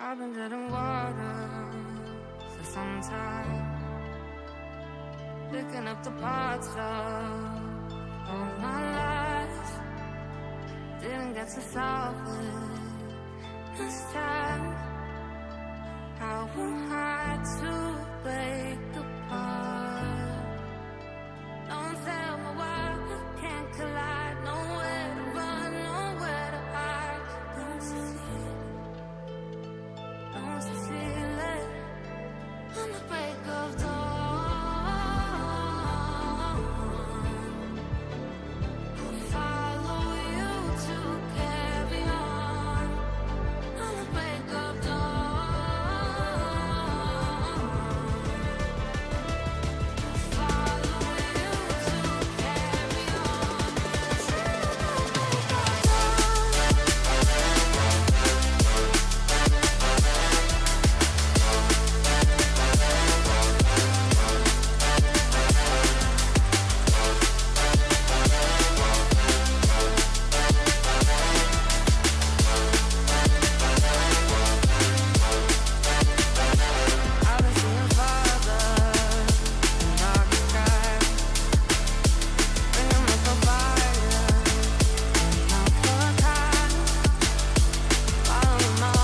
I've been treading water for some time, picking up the parts of all my life. Didn't get to solve it this time. How am I to break apart? Don't tell me why we can't collide. Nowhere to run, nowhere to hide. Don't you feel it? Don't you feel it? On the break of dawn, I'll follow you to carry on. On the break of dawn, I'll follow you to carry on. I've been seeing farther in dark skies, bringing with the fire, not for time. Following my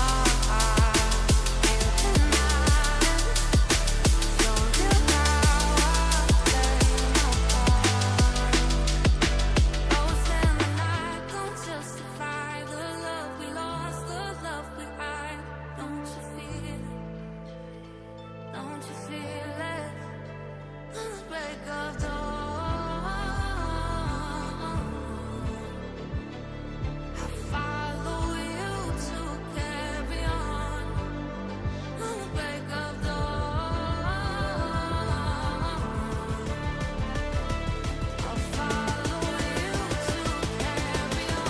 heart, you cannot. Show you how I play no part. Ghosts in the night don't justify the love we lost, the love we hide. Don't you feel it? Don't you feel it? On the break of dawn, I follow you to carry on. On the break of dawn, I'll follow you to carry on.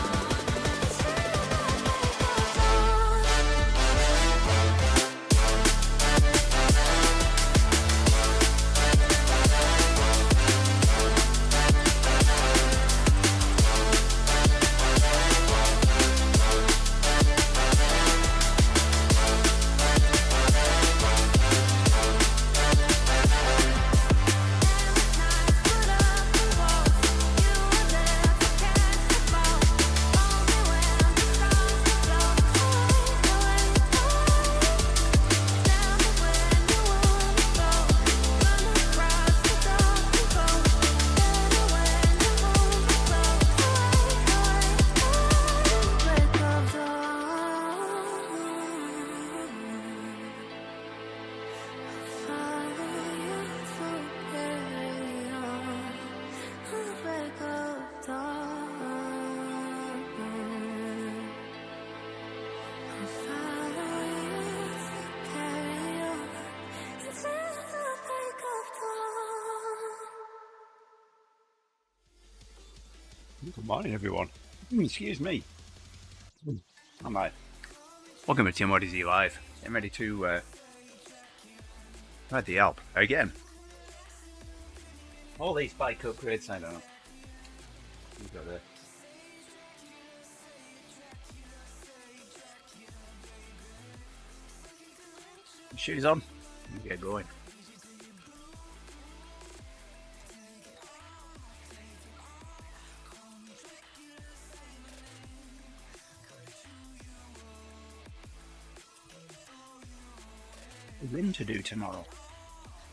Good morning, everyone. Excuse me. I'm right. Welcome to TeamODZ Live. Getting ready to ride the Alpe again. All these bike upgrades, I don't know. We've got there. Shoes on. And get going. A win to do tomorrow.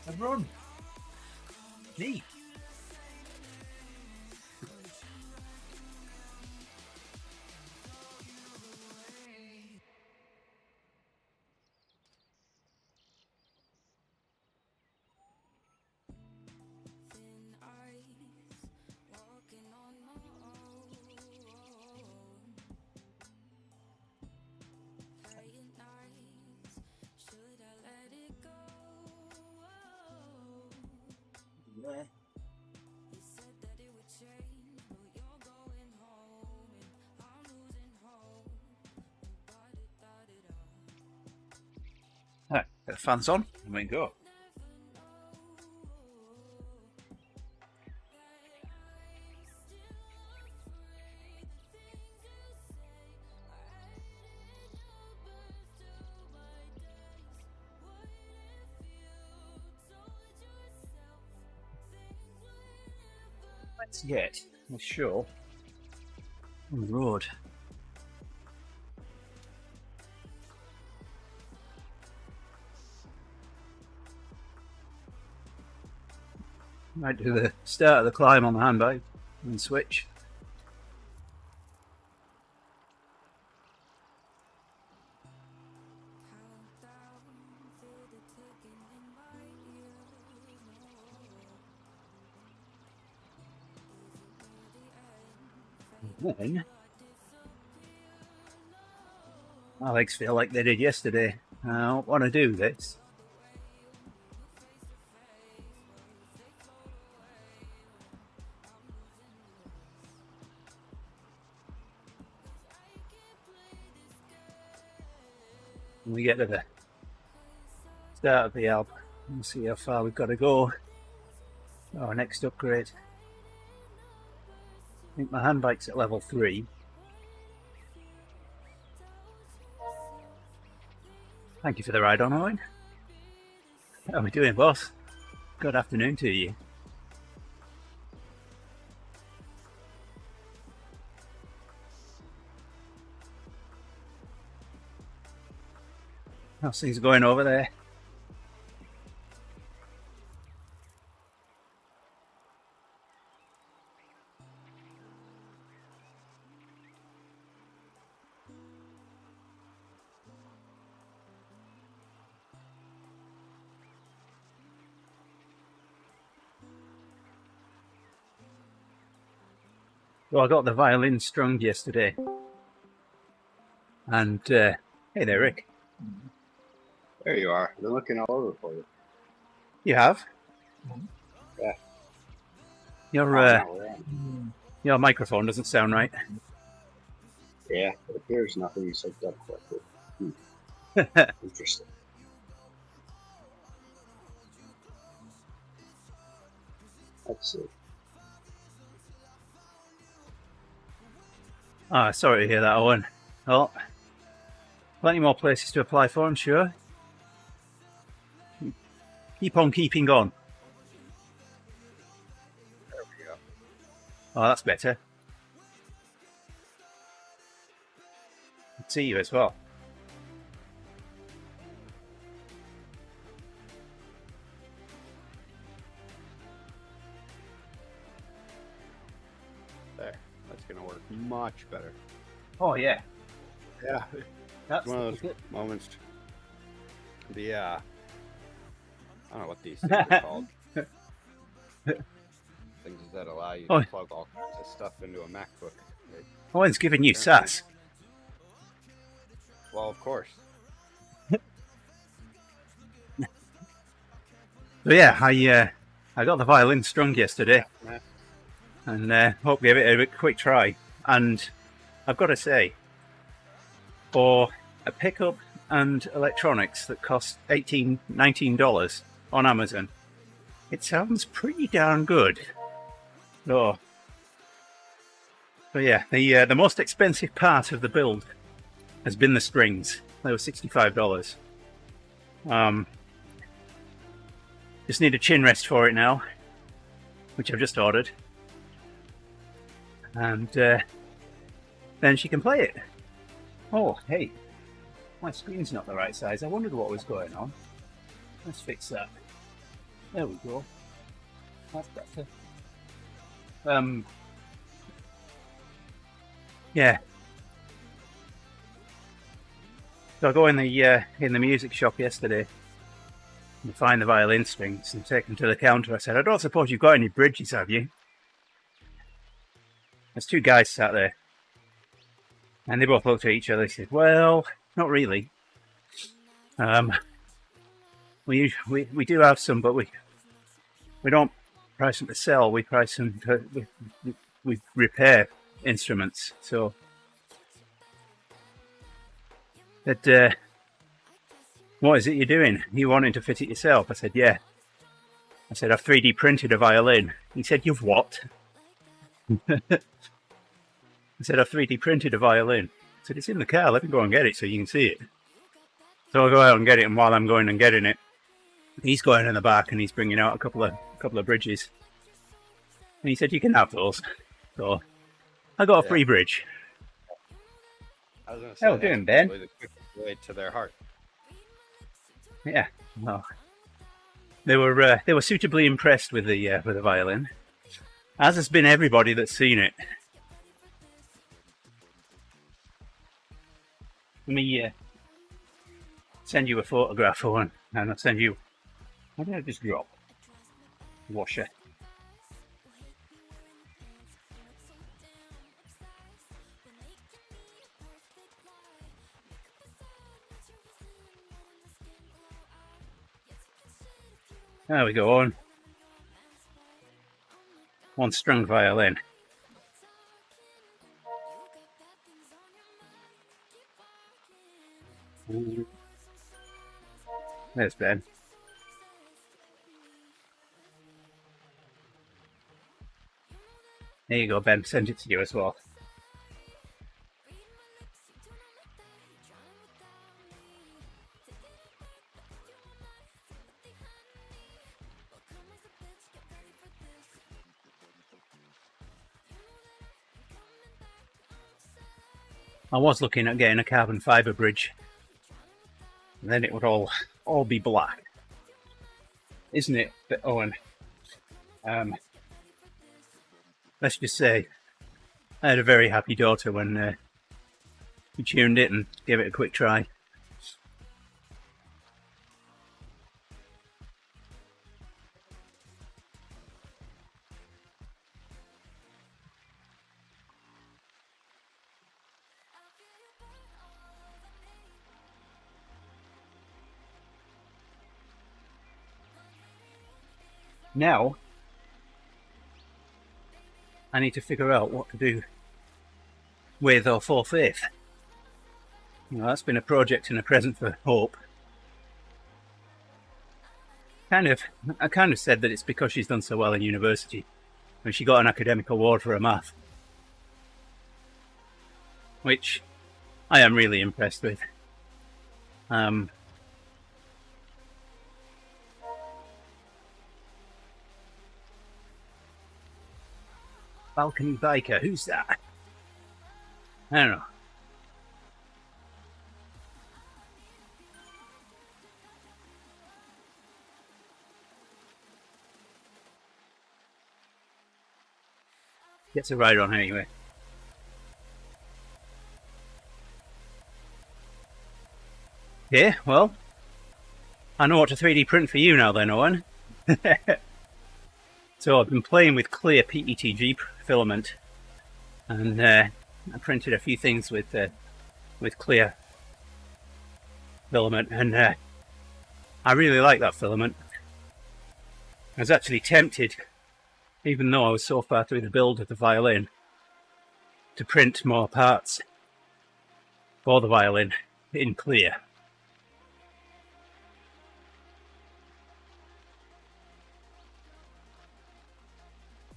A run. Neat. Yeah. Alright, get the fans on and we can go. That's yet. I'm sure. On the road. Might do the start of the climb on the handbike and switch. Then my legs feel like they did yesterday. I don't want to do this. When we get to the start of the Alpe, we'll see how far we've got to go. Our next upgrade. I think my handbike's at level 3. Thank you for the ride on, Owen. How are we doing, boss? Good afternoon to you. How's things going over there? Well, I got the violin strung yesterday. And, hey there, Rick. There you are. I've been looking all over for you. You have? Yeah. Your microphone doesn't sound right. Yeah, it appears nothing is hooked up correctly. Interesting. Let's see. Ah, sorry to hear that, Owen. Well, plenty more places to apply for, I'm sure. Keep on keeping on. There we go. Oh, that's better. I can see you as well. There. That's going to work much better. Oh, yeah. Yeah. That's One of those moments. I don't know what these things are called. Things that allow you to plug all kinds of stuff into a MacBook. Owen's giving you sass. Well, of course. So yeah, I got the violin strung yesterday, Yeah. and hope gave it a quick try. And I've got to say, for a pickup and electronics that cost $18, $19 on Amazon, it sounds pretty darn good. So yeah, the most expensive part of the build has been the strings. They were $65. Just need a chin rest for it now, which I've just ordered, and then she can play it. Oh, hey, my screen's not the right size. I wondered what was going on. Let's fix that. There we go. That's better. Yeah. So I go in the music shop yesterday and find the violin strings and take them to the counter. I said, I don't suppose you've got any bridges, have you? There's two guys sat there, and they both looked at each other. They said, well, not really. We do have some, but we don't price them to sell. We price them to we repair instruments. So that what is it you're doing? You wanting to fit it yourself? I said, yeah. I said, I've 3D printed a violin. He said, you've what? I said, I've 3D printed a violin. I said, it's in the car. Let me go and get it so you can see it. So I'll go out and get it, and while I'm going and getting it, he's going in the back and he's bringing out a couple of bridges. And he said, you can have those. So I got a free bridge. I was going to say, How you doing, Ben? The quickest way to their heart. Yeah. Well, they were suitably impressed with the violin, as has been everybody that's seen it. Let me send you a photograph for one, and I'll send you. What did I just drop? Washer. There we go on. One strung violin. There's Ben. There you go, Ben. Send it to you as well. I was looking at getting a carbon fibre bridge. And then it would all be black. Isn't it, Owen? Let's just say I had a very happy daughter when we tuned it and gave it a quick try. Now, I need to figure out what to do with or for Faith. You know, that's been a project and a present for Hope. I kind of said that it's because she's done so well in university, and she got an academic award for her math, which I am really impressed with. Balcony biker, who's that? I don't know. Gets a ride on anyway. Yeah, well, I know what to 3D print for you now then, Owen. So I've been playing with clear PETG filament, and I printed a few things with clear filament, and I really like that filament. I was actually tempted, even though I was so far through the build of the violin, to print more parts for the violin in clear.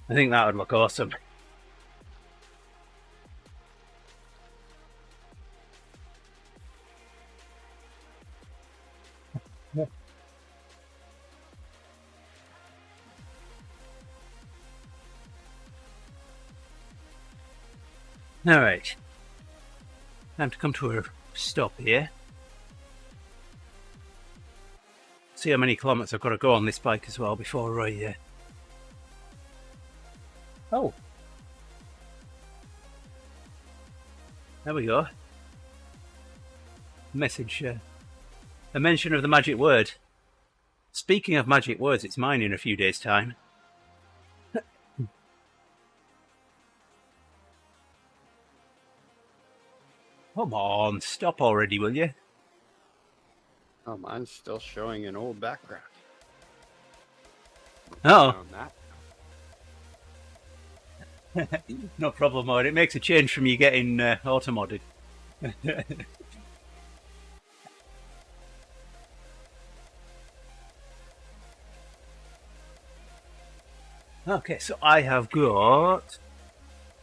I think that would look awesome. Alright, time to come to a stop here. See how many kilometres I've got to go on this bike as well before I... Oh! There we go. Message, a mention of the magic word. Speaking of magic words, it's mine in a few days' time. Come on, stop already, will you? Oh, mine's still showing an old background. Oh. That. No problem, Owen. It makes a change from you getting auto-modded. Okay, so I have got...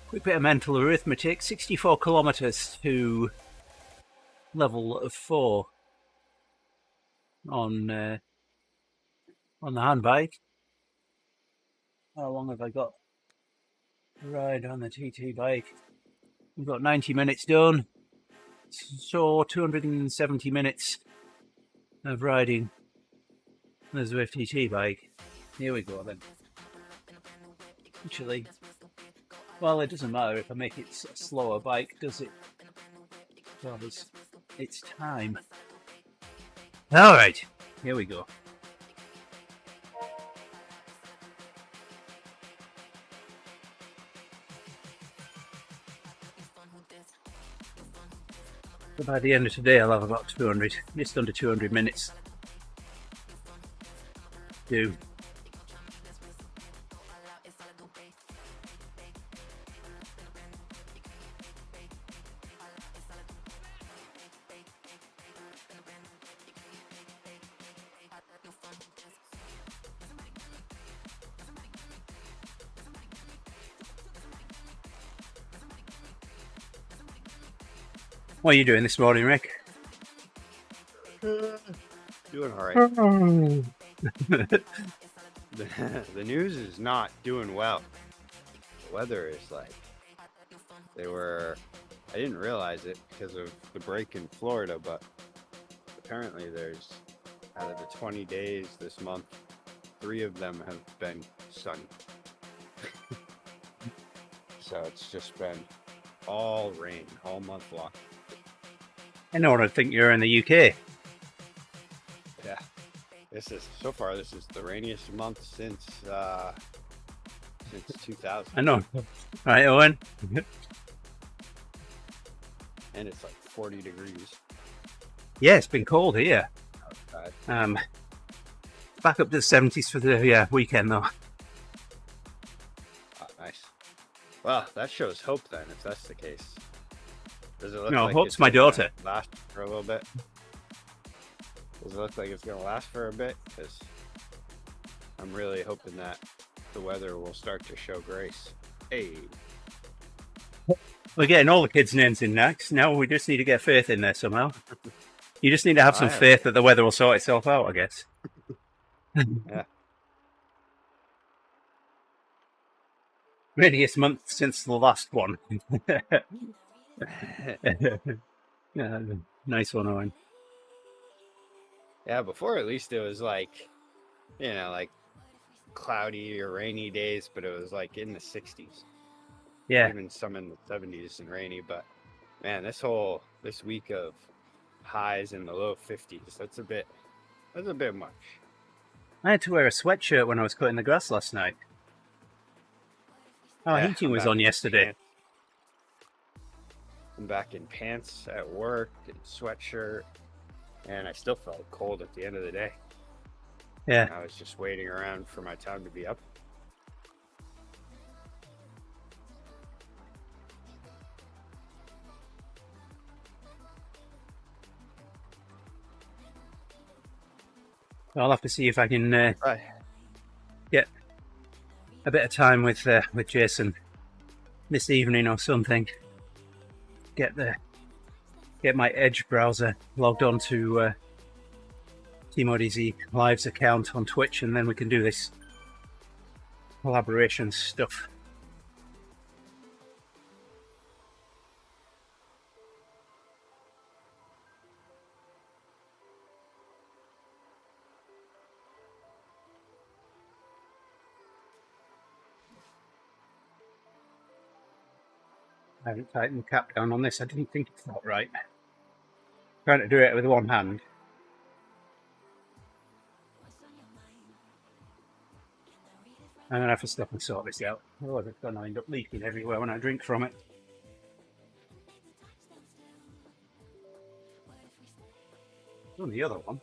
Quick bit of mental arithmetic, 64 kilometres to level of 4 on the handbike. How long have I got? ride on the TT bike. We've got 90 minutes done, so 270 minutes of riding the Zwift TT bike. Here we go then. Actually, well, it doesn't matter if I make it a slower bike, does it? Well, it's time. Alright, here we go. So by the end of today, I'll have about 200, just under 200 minutes to do. What are you doing this morning, Rick? Doing all right. The news is not doing well. The weather is like, I didn't realize it because of the break in Florida, but apparently there's, out of the 20 days this month, 3 of them have been sunny. So it's just been all rain all month long. I know what I think you're in the UK. Yeah. This is the rainiest month since 2000. I know. Right, Owen? And it's like 40 degrees Yeah, it's been cold here. outside. Back up to the 70s for the weekend though. Oh, nice. Well, that shows hope then, if that's the case. Does it look No, like hope's it's my gonna daughter. last for a little bit? Does it look like it's going to last for a bit? Because I'm really hoping that the weather will start to show grace. Hey. We're getting all the kids' names in next. Now we just need to get Faith in there somehow. You just need to have some faith that the weather will sort itself out, I guess. Yeah. Rainiest month since the last one. Yeah, nice one, Owen. Yeah, before at least it was like, like cloudy or rainy days, but it was like in the 60s. Yeah, Even some in the 70s and rainy. But man, this week of highs in the low 50s, that's a bit much. I had to wear a sweatshirt when I was cutting the grass last night. Our Yeah, heating I'm was back on in yesterday. pants. I'm back in pants at work and sweatshirt, and I still felt cold at the end of the day. Yeah. I was just waiting around for my time to be up. I'll have to see if I can Right. get a bit of time with Jason this evening or something. Get my Edge browser logged on to TeamODZ Live's account on Twitch, and then we can do this collaboration stuff. I haven't tightened the cap down on this. I didn't think it felt right. Trying to do it with one hand. I'm gonna have to stop and sort this out. Otherwise it's gonna end up leaking everywhere when I drink from it. On the other one.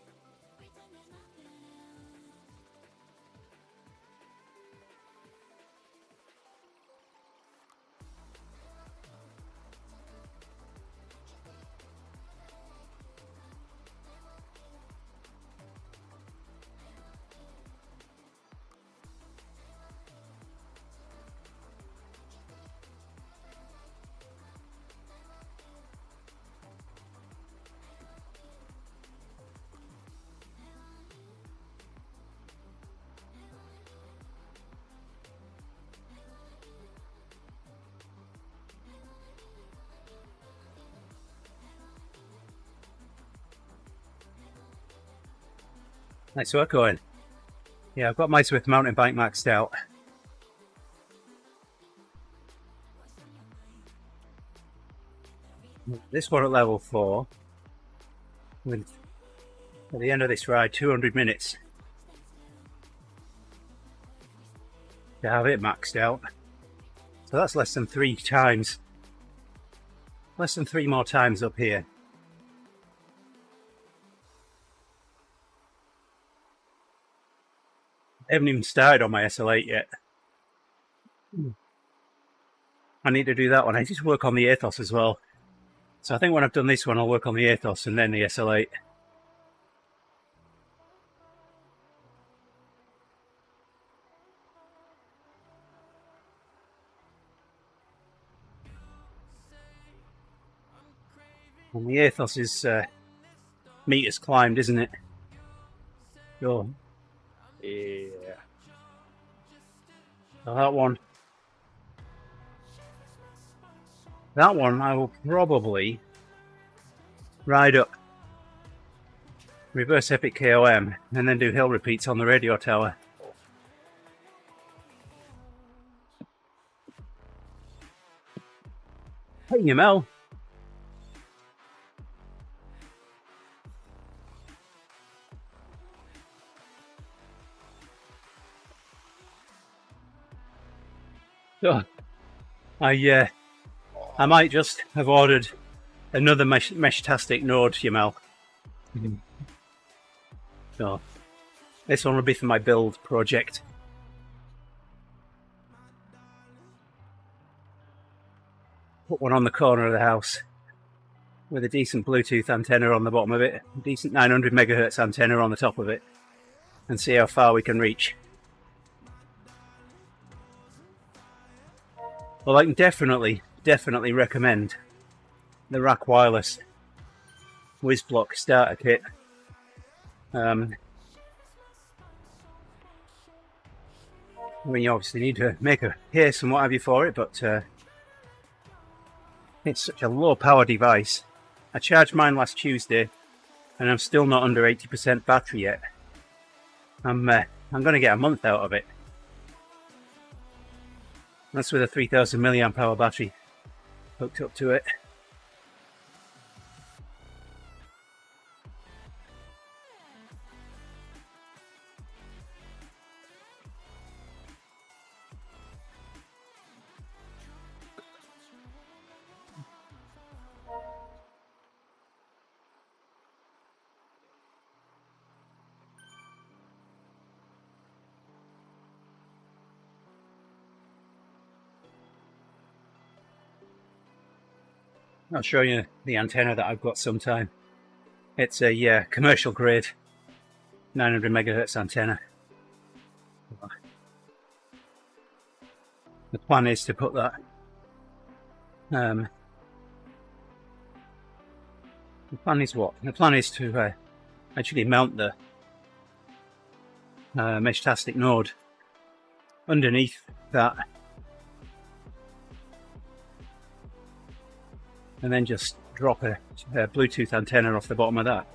Nice work, Owen. Yeah, I've got my Swift mountain bike maxed out. This one at level 4. With, at the end of this ride, 200 minutes to have it maxed out. So that's less than 3 times. Less than 3 more times up here. I haven't even started on my SL8 yet. I need to do that one. I need to work on the Athos as well. So I think when I've done this one, I'll work on the Athos and then the SL8. And the Athos is meters climbed, isn't it? Sure. Yeah. So that one I will probably ride up, reverse epic KOM, and then do hill repeats on the radio tower. Hey, Yamel. So, I might just have ordered another Meshtastic node, Yamel. So, this one will be for my build project. Put one on the corner of the house with a decent Bluetooth antenna on the bottom of it, a decent 900 megahertz antenna on the top of it, and see how far we can reach. Well, I can definitely recommend the Rack Wireless WizBlock starter kit. I mean, you obviously need to make a case and what have you for it, but it's such a low power device. I charged mine last Tuesday and I'm still not under 80% battery yet. I'm going to get a month out of it. That's with a 3000 milliamp hour battery hooked up to it. I'll show you the antenna that I've got sometime. It's a commercial grade 900 megahertz antenna. The plan is to put that the plan is what? The plan is to actually mount the Meshtastic node underneath that, and then just drop a Bluetooth antenna off the bottom of that.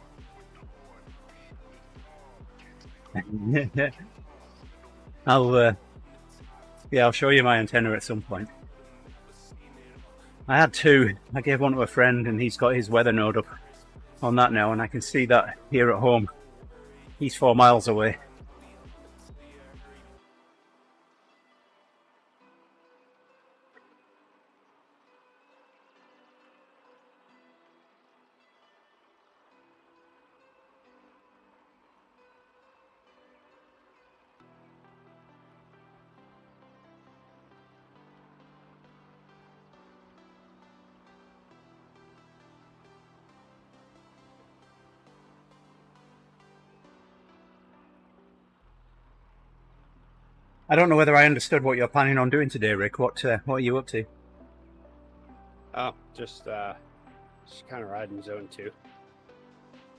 I'll show you my antenna at some point. I had 2. I gave one to a friend and he's got his weather node up on that now, and I can see that here at home. He's 4 miles away. I don't know whether I understood what you're planning on doing today, Rick. What are you up to? Oh, just kind of riding zone 2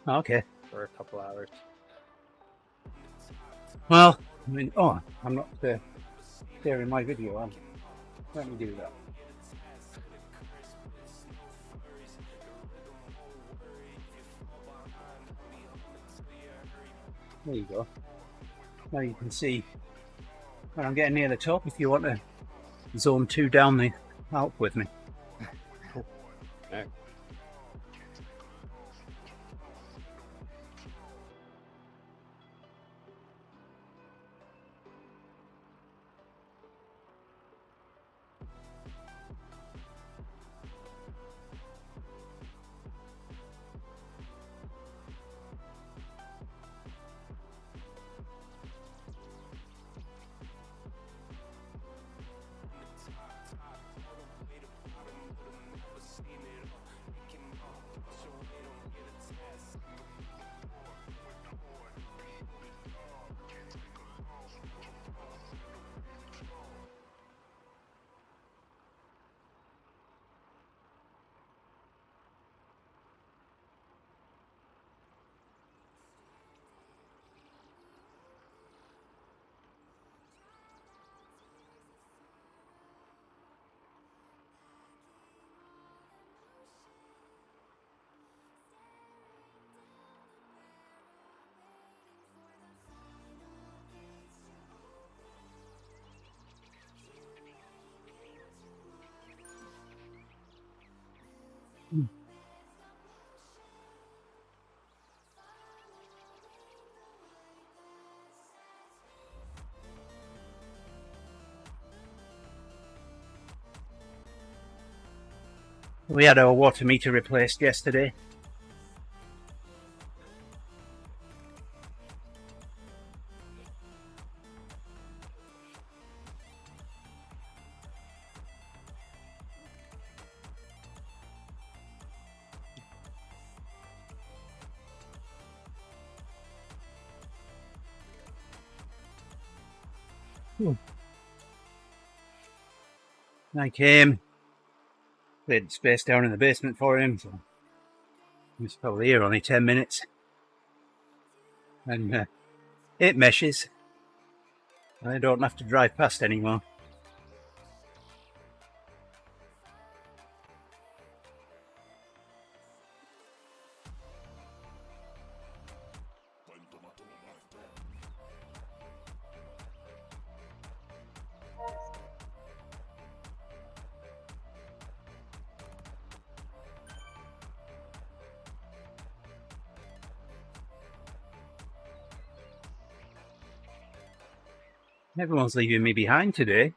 Oh, okay. for a couple hours. Well, I mean, I'm not sharing my video. Let me do that. There you go. Now you can see when I'm getting near the top if you want to zone 2 down the Alpe with me. Yeah. We had our water meter replaced yesterday. I came, cleared space down in the basement for him, so he was probably here only 10 minutes. And it meshes. I don't have to drive past anymore. Everyone's leaving me behind today.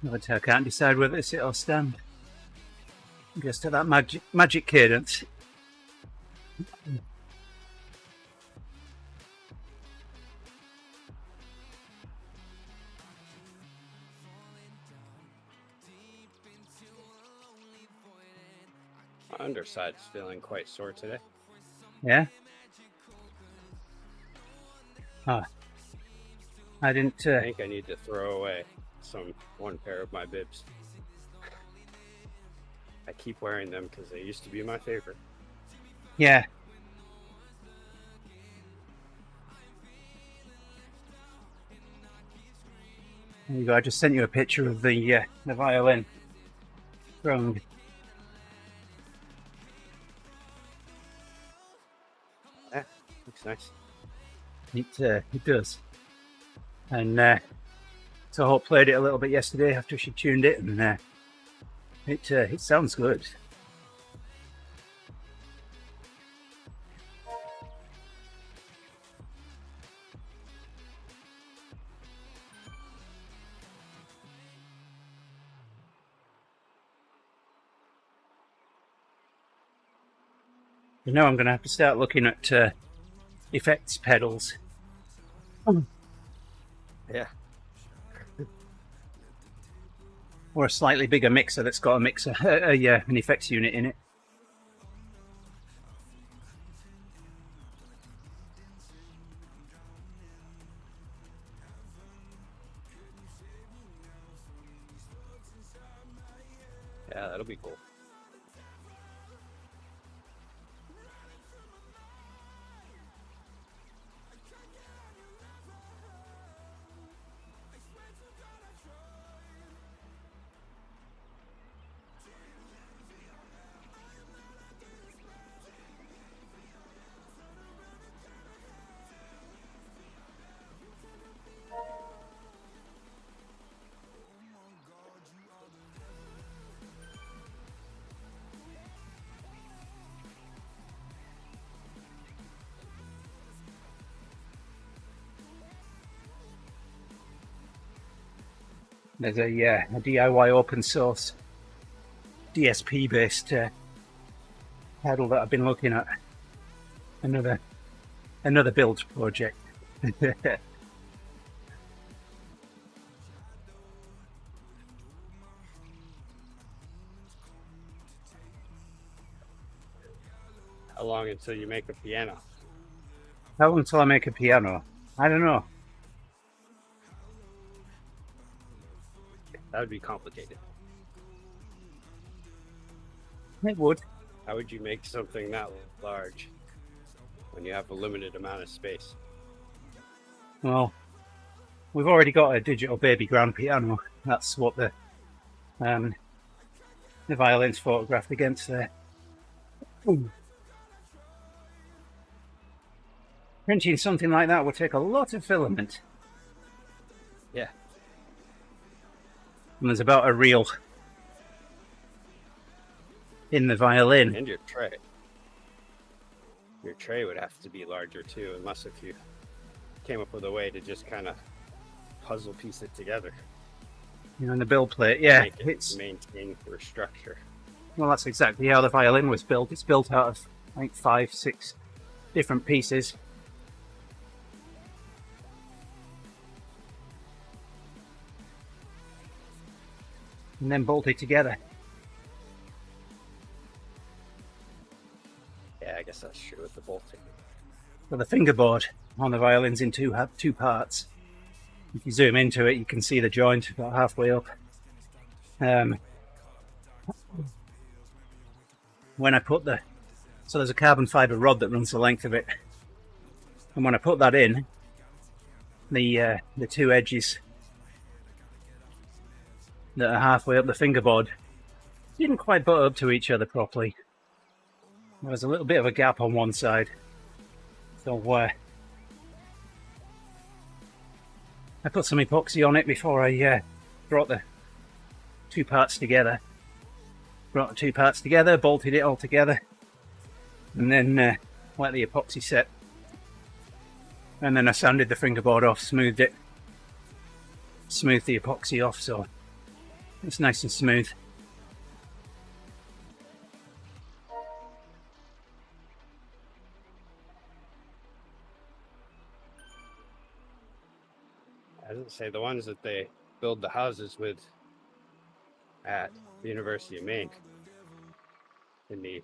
But I can't decide whether to sit or stand. Just at that magic cadence. My underside's feeling quite sore today. Yeah? Ah. I didn't... I think I need to throw away one pair of my bibs. I keep wearing them because they used to be my favorite. Yeah. There you go. I just sent you a picture of the violin strung. Yeah, looks nice. It does. And so Hope played it a little bit yesterday after she tuned it, and it sounds good. You know, I'm going to have to start looking at effects pedals. Yeah. Or a slightly bigger mixer that's got an effects unit in it. Yeah, that'll be cool. There's a DIY open source DSP based pedal that I've been looking at. Another build project. How long until you make a piano? How long until I make a piano? I don't know. That would be complicated. It would. How would you make something that large when you have a limited amount of space? Well, we've already got a digital baby grand piano. That's what the violin's photographed against there. Ooh. Printing something like that would take a lot of filament. Yeah. And there's about a reel in the violin. And your tray. Your tray would have to be larger too, unless if you came up with a way to just kind of puzzle piece it together. You know, and the build plate, yeah, Make it it's maintain your structure. well, that's exactly how the violin was built. It's built out of, I think, 5-6 different pieces. And then bolted together. Yeah, I guess that's true with the bolting. So the fingerboard on the violin's in two parts. If you zoom into it, you can see the joint about halfway up. When I put so there's a carbon fiber rod that runs the length of it, and when I put that in, the two edges that are halfway up the fingerboard didn't quite butt up to each other properly. There was a little bit of a gap on one side, so I put some epoxy on it before I brought the two parts together. Brought the two parts together, bolted it all together, and then let the epoxy set. And then I sanded the fingerboard off, smoothed the epoxy off, so it's nice and smooth. I didn't say the ones that they build the houses with at the University of Maine in the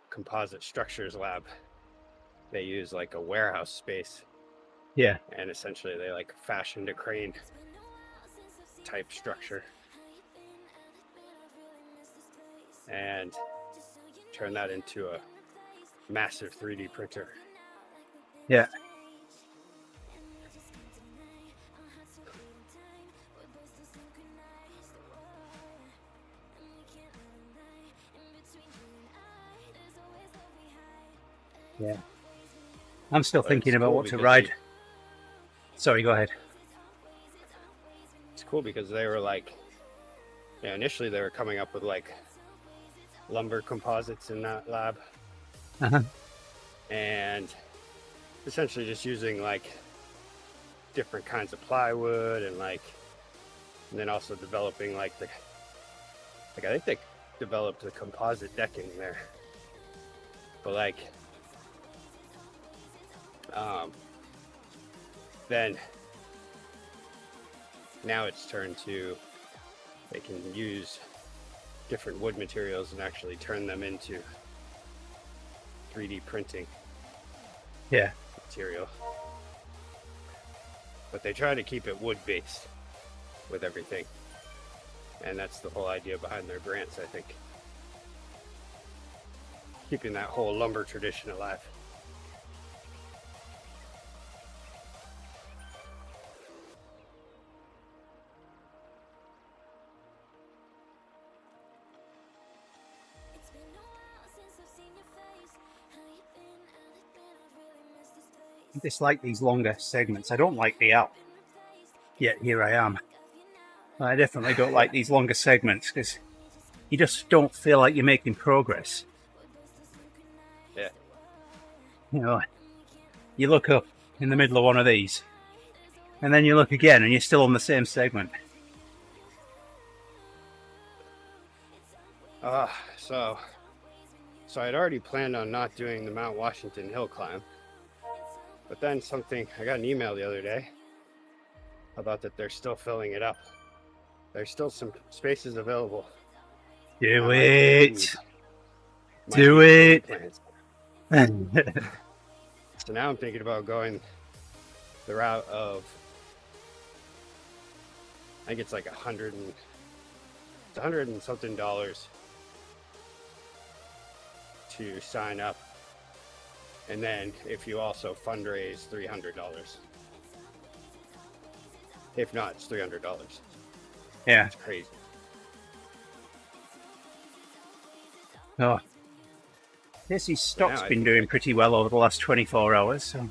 composite structures lab. They use like a warehouse space. Yeah. And essentially they like fashioned a crane type structure and turn that into a massive 3D printer. Yeah. Yeah. I'm still But thinking it's about cool what to because ride. Sorry, go ahead. It's cool because they were like, yeah, initially they were coming up with like lumber composites in that lab, Uh-huh. and essentially just using like different kinds of plywood and then also developing like I think they developed the composite decking there, but then now it's turned to they can use different wood materials and actually turn them into 3D printing Yeah. material. But they try to keep it wood based with everything. And that's the whole idea behind their grants, I think. Keeping that whole lumber tradition alive. I dislike these longer segments. I don't like the Alpe. Yet here I am. I definitely don't like these longer segments because you just don't feel like you're making progress. Yeah. You know, you look up in the middle of one of these, and then you look again, and you're still on the same segment. So I'd already planned on not doing the Mount Washington hill climb, but then I got an email the other day about that they're still filling it up. There's still some spaces available. Do it. Do it. So now I'm thinking about going the route of, I think it's like $100 and something to sign up, and then if you also fundraise $300. If not, it's $300. Yeah. It's crazy. Oh. This stock's I been think doing pretty well over the last 24 hours, so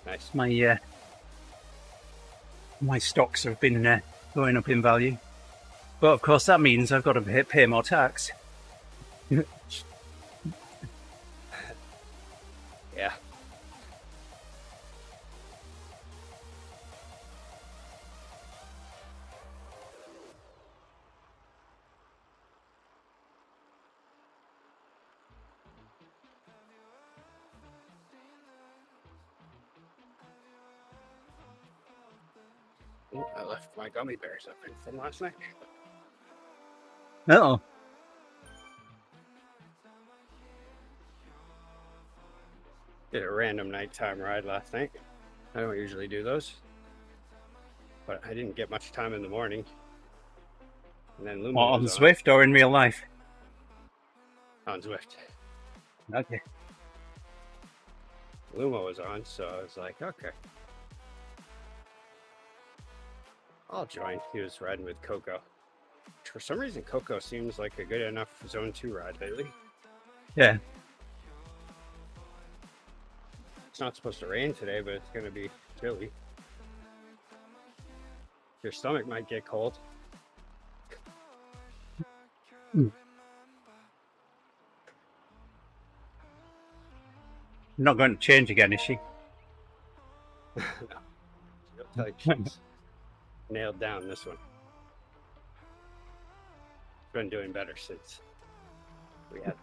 Nice. my stocks have been going up in value. But of course that means I've got to pay more tax. Yeah. Ooh, I left my gummy bears up from last night. Uh-oh. Did a random nighttime ride last night. I don't usually do those, but I didn't get much time in the morning. And then Luma On was Zwift or in real life? on Zwift. Okay. Luma was on, so I was like, okay, I'll join. He was riding with Coco. For some reason, Coco seems like a good enough Zone 2 ride lately. Yeah. It's not supposed to rain today, but it's going to be chilly. Your stomach might get cold. Not going to change again, is she? No. She'll tell you she's nailed down this one. She's been doing better since we had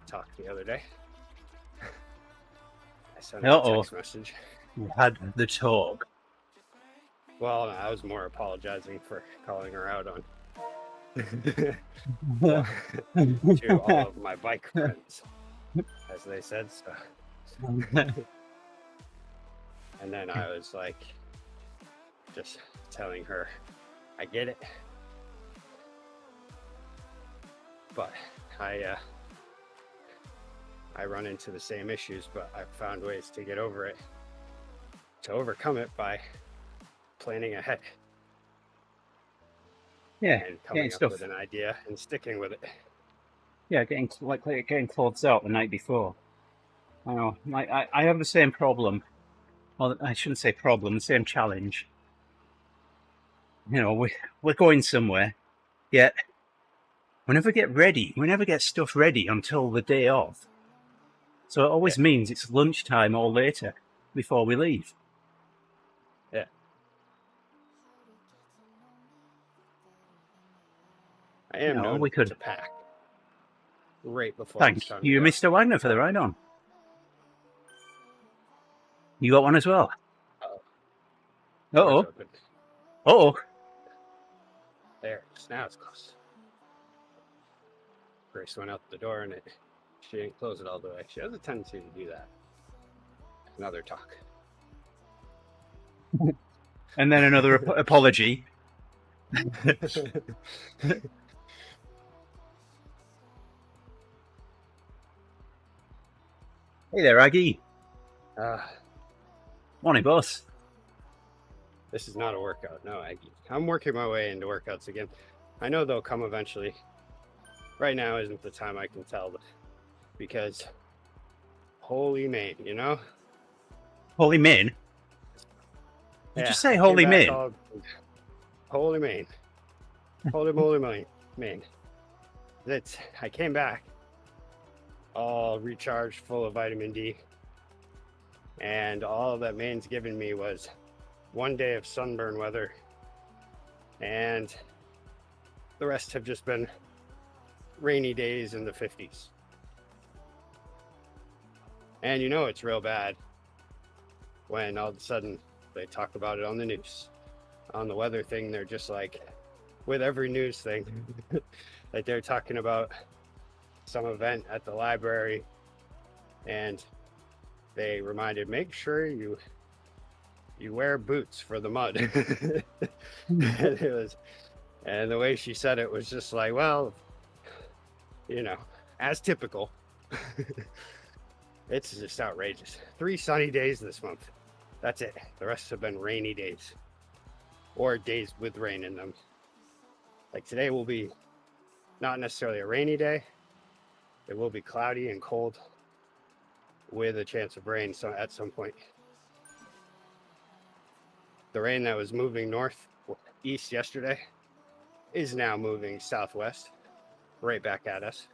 talked the other day. I sent her a text message. We had the talk. Well, I was more apologizing for calling her out on to all of my bike friends, as they said so. And then I was like, just telling her, I get it, but I run into the same issues, but I've found ways to get over it, to overcome it by planning ahead. Yeah, and coming up stuff. with an idea and sticking with it. Yeah, getting clothes out the night before. I know. I have the same problem. Well, I shouldn't say problem, the same challenge. You know, we're going somewhere, yet we never get ready. We never get stuff ready until the day of. So it always means it's lunchtime or later before we leave. Yeah. I am known we could to pack right before thank it's time you, to go. Mr. Wagner, for the ride on. You got one as well? Door's Uh-oh. open. Uh-oh. There, now it's close. Grace went out the door and she didn't close it all the way. She has a tendency to do that. Another talk. And then another apology. Hey there, Aggie. Morning, boss. This is not a workout, no, Aggie. I'm working my way into workouts again. I know they'll come eventually. Right now isn't the time I can tell, because holy Maine, you know? Holy Maine? Did you say Holy Maine? Holy Maine. Holy moly Maine. I came back all recharged, full of vitamin D. And all that Maine's given me was one day of sunburn weather. And the rest have just been rainy days in the 50s. And you know it's real bad when all of a sudden they talk about it on the news. On the weather thing, they're just like, with every news thing, like they're talking about some event at the library, and they reminded, make sure you wear boots for the mud. And the way she said it was just like, well, you know, as typical. It's just outrageous. 3 sunny days this month. That's it. The rest have been rainy days, or days with rain in them. Like today will be not necessarily a rainy day. It will be cloudy and cold with a chance of rain at some point. The rain that was moving northeast yesterday is now moving southwest, right back at us.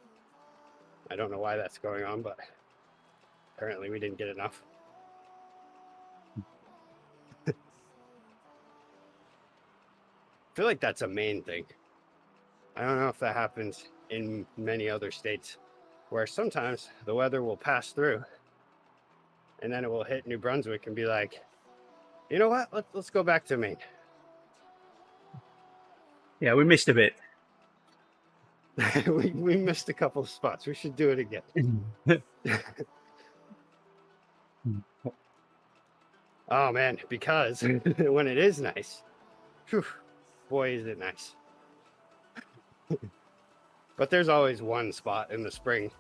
I don't know why that's going on, but apparently we didn't get enough. I feel like that's a Maine thing. I don't know if that happens in many other states, where sometimes the weather will pass through and then it will hit New Brunswick and be like, you know what, let's go back to Maine. Yeah, we missed a bit. we missed a couple of spots. We should do it again. Oh man, because when it is nice, whew, boy is it nice. But there's always one spot in the spring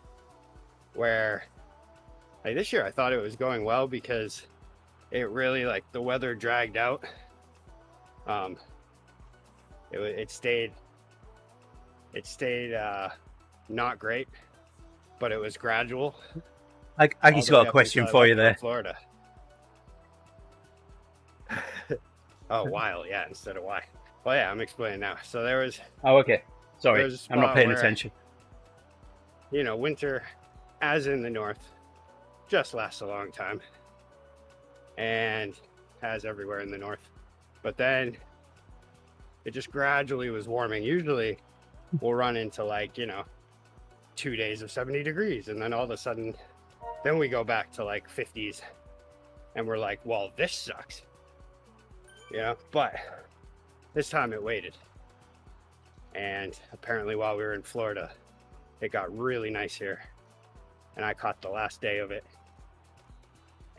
where, like this year, I thought it was going well because it really, like, the weather dragged out. It stayed not great, but it was gradual. Aggie's got a question for you there. Florida. Oh, while, yeah, instead of why. Well, yeah, I'm explaining now. So there was. Oh, okay. Sorry, I'm not paying where, attention. You know, winter, as in the north, just lasts a long time, and has everywhere in the north. But then it just gradually was warming. Usually we'll run into, like, you know, 2 days of 70 degrees, and then all of a sudden, then we go back to like 50s, and we're like, well, this sucks, you know. But this time it waited, and apparently while we were in Florida, it got really nice here, and I caught the last day of it,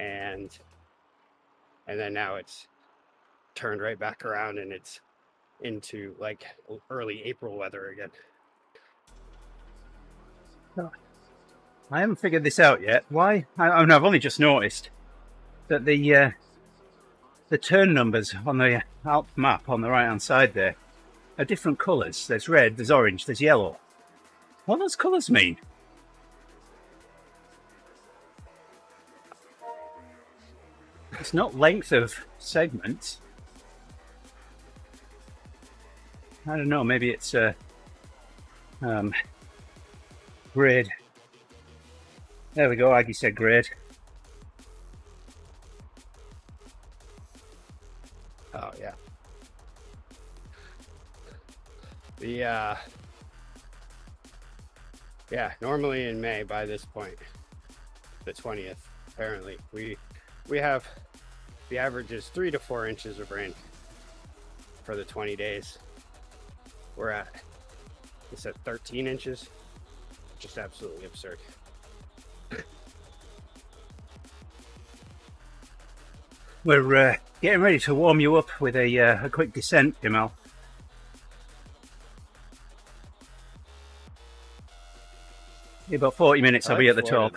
and then now it's turned right back around, and it's into like early April weather again. I haven't figured this out yet. Why? I've only just noticed that the turn numbers on the Alpe map on the right-hand side there are different colours. There's red, there's orange, there's yellow. What do those colours mean? It's not length of segments. I don't know, maybe it's grade. There we go, Aggie said grade. Oh yeah. Normally in May by this point, the 20th, apparently, we have the average is 3 to 4 inches of rain for the 20 days. It's at 13 inches, just absolutely absurd. We're getting ready to warm you up with a quick descent, Jamal. In about 40 minutes, I'll be at the top.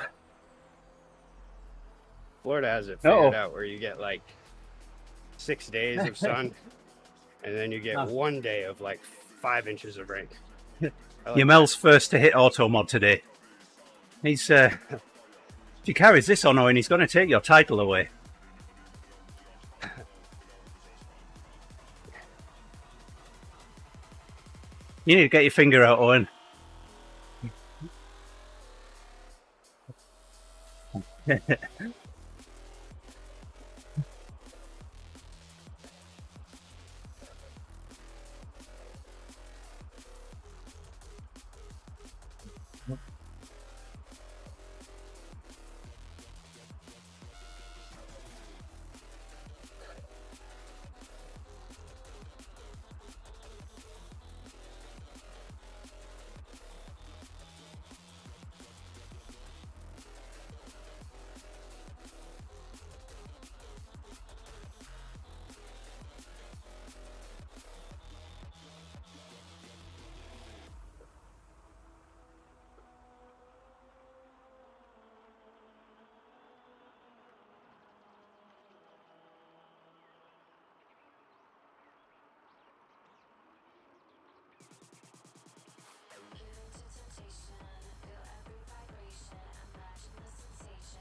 Florida has it figured out where you get like 6 days of sun, and then you get 1 day of like 5 inches of rain. Yamel's first to hit auto mod today. He's if he carries this on, Owen, he's going to take your title away. You need to get your finger out, Owen.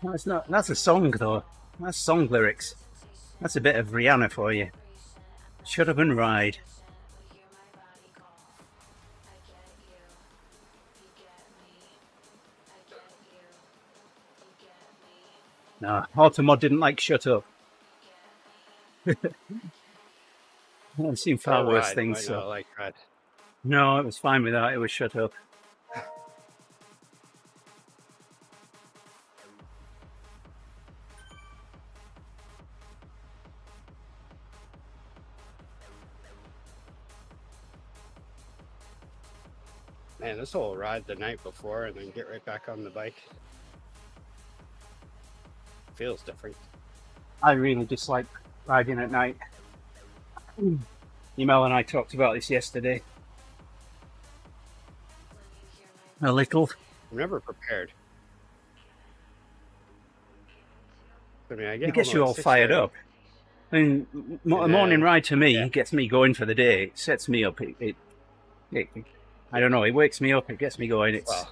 No, it's not. That's a song, though. That's song lyrics. That's a bit of Rihanna for you. Shut up and ride. No, Automod didn't like Shut Up. I've seen far worse things. So. Like that. No, it was fine with that. It was Shut Up. Man, this whole ride the night before and then get right back on the bike feels different. I really dislike riding at night. Mel and I talked about this yesterday. A little. I'm never prepared. I mean, It gets you all fired up. I mean, a morning ride to me gets me going for the day. It sets me up. I don't know. It wakes me up. It gets me going. Well,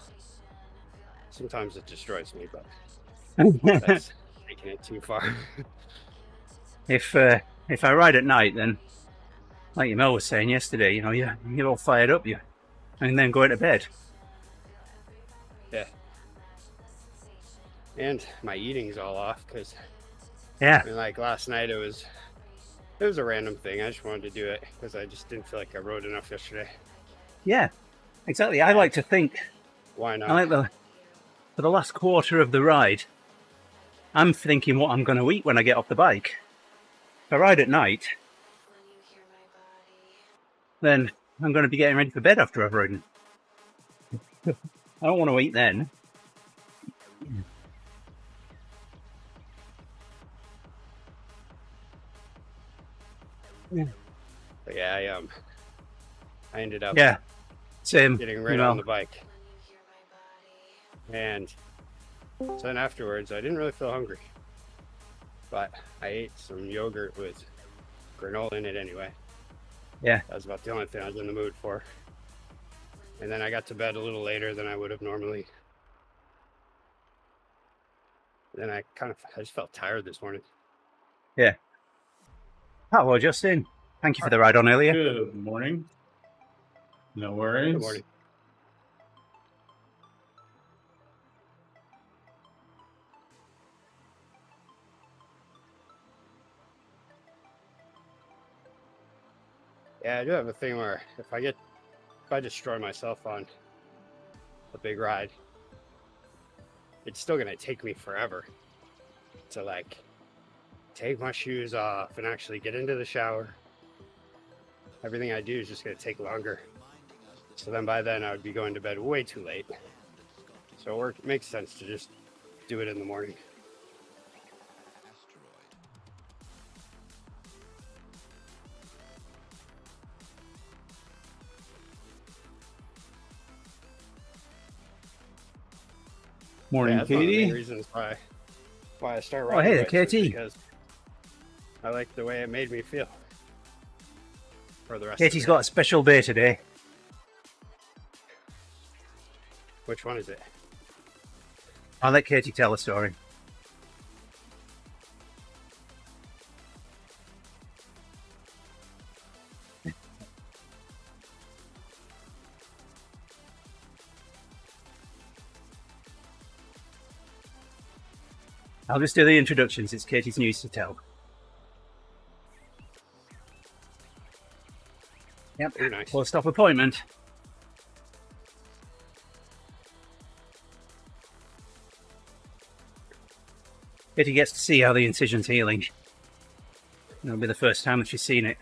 sometimes it destroys me, but that's taking it too far. If I ride at night, then like Mel was saying yesterday, you get all fired up, and then go to bed. Yeah. And my eating's all off because like last night it was a random thing. I just wanted to do it because I just didn't feel like I rode enough yesterday. Yeah, exactly. I like to think. Why not? I like for the last quarter of the ride, I'm thinking what I'm going to eat when I get off the bike. If I ride at night, then I'm going to be getting ready for bed after I've ridden. I don't want to eat then. But yeah, I ended up same getting right on the bike, and so then afterwards I didn't really feel hungry, but I ate some yogurt with granola in it anyway. Yeah, that was about the only thing I was in the mood for. And then I got to bed a little later than I would have normally. Then I just felt tired this morning. Yeah. Hello, Justin. Thank you for the ride on earlier. Good morning. No worries. Good morning. Yeah, I do have a thing where if I destroy myself on a big ride, it's still gonna take me forever to like take my shoes off and actually get into the shower. Everything I do is just gonna take longer. So then by then I would be going to bed way too late. So it makes sense to just do it in the morning. Morning, That's one of the main Katie. reasons why I start Oh, riding hey there, bikes is Katie. because I like the way it made me feel for the rest Katie's of the got a special day today. day. Which one is it? I'll let Katie tell the story. I'll just do the introductions. It's Katie's news to tell. Yep. Ooh, nice. Post-op appointment. Katie gets to see how the incision's healing. It'll be the first time that she's seen it.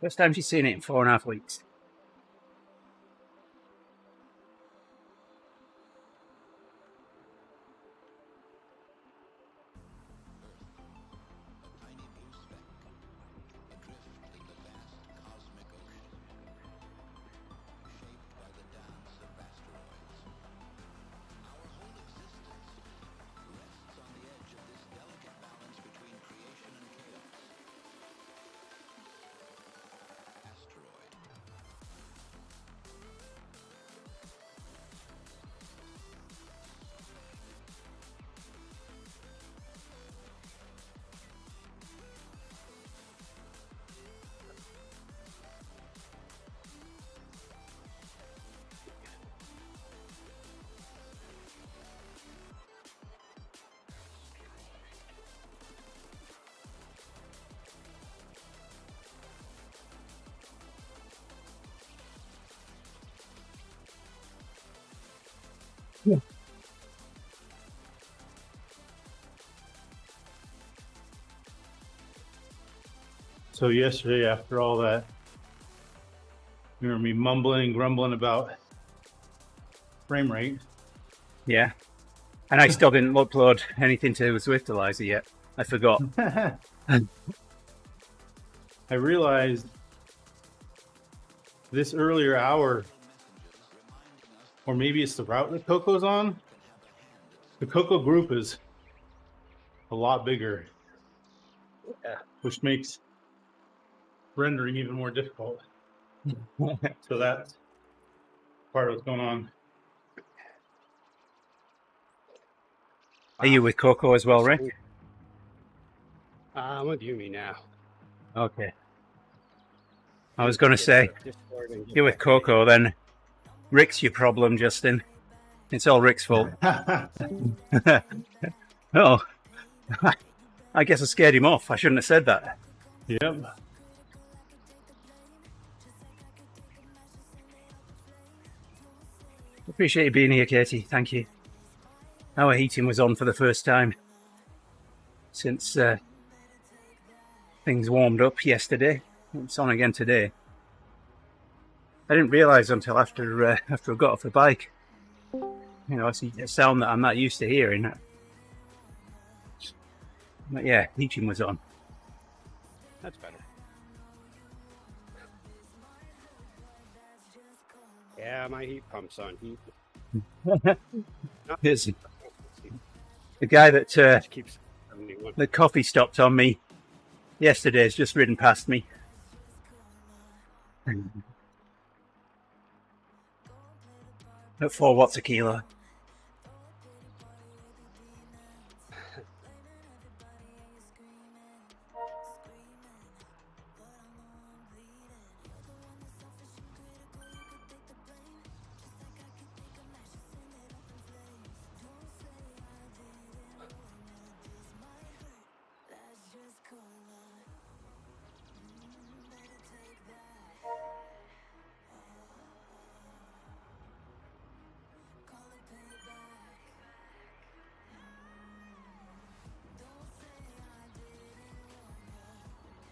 First time she's seen it in 4.5 weeks. So yesterday, after all that, you heard me mumbling and grumbling about frame rate. Yeah. And I still didn't upload anything to Zwiftalizer yet. I forgot. I realized this earlier hour, or maybe it's the route that Coco's on. The Coco group is a lot bigger, which makes rendering even more difficult. So that's part of what's going on. Are you with Coco as well, Rick? I'm with Yumi now. Okay. I was going to say, you're with Coco, then Rick's your problem, Justin. It's all Rick's fault. Oh, I guess I scared him off. I shouldn't have said that. Yep. Appreciate you being here, Katie. Thank you. Our heating was on for the first time since things warmed up yesterday. It's on again today. I didn't realise until after I got off the bike. You know, it's a sound that I'm not used to hearing. But yeah, heating was on. That's better. Yeah, my heat pump's on. Heat. Here's the guy that Just keeps 71. one. The coffee stopped on me yesterday. It's just ridden past me. At 4 watts a kilo.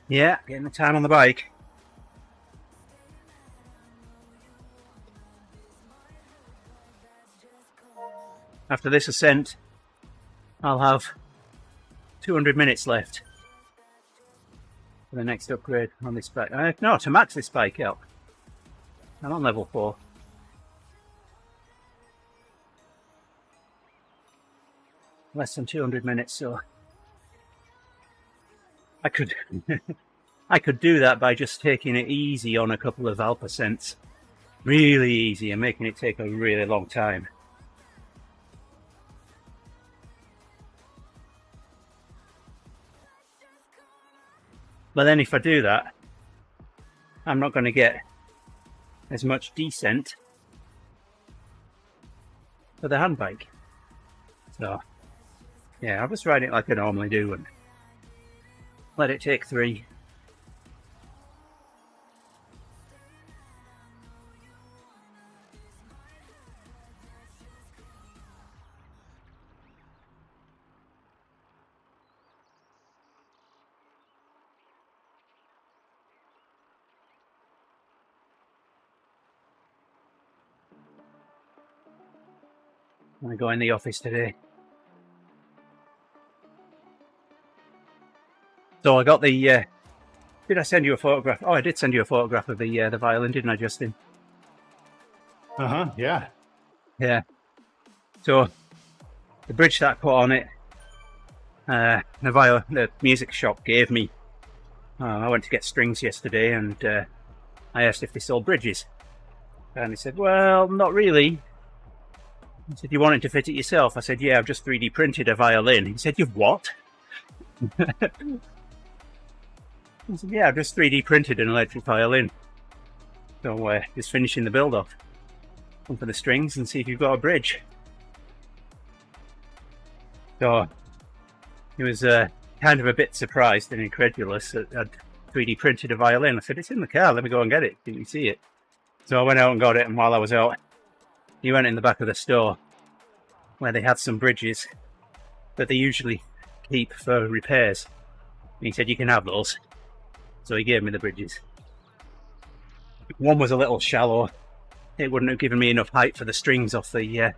Yeah, getting the time on the bike. After this ascent, I'll have 200 minutes left for the next upgrade on this bike. No, to max this bike out. I'm on level 4. Less than 200 minutes, so I could I could do that by just taking it easy on a couple of Alpe ascents. Really easy and making it take a really long time. But then if I do that, I'm not going to get as much descent for the hand bike. So yeah, I'll just ride it like I normally do and let it take 3. I go in the office today. So I got the. Did I send you a photograph? Oh, I did send you a photograph of the violin, didn't I, Justin? Yeah. Yeah. So the bridge that I put on it, the music shop gave me. I went to get strings yesterday, and I asked if they sold bridges, and he said, "Well, not really." He said, "You wanted to fit it yourself?" I said, "Yeah, I've just 3D printed a violin." He said, "You've what?" I said, "Yeah, I've just 3D printed an electric violin. So just finishing the build off. Come for the strings and see if you've got a bridge." So he was kind of a bit surprised and incredulous that I'd 3D printed a violin. I said, "It's in the car, let me go and get it. Didn't you see it?" So I went out and got it, and while I was out, he went in the back of the store where they had some bridges that they usually keep for repairs. And he said, "You can have those." So he gave me the bridges. One was a little shallow. It wouldn't have given me enough height for the strings off the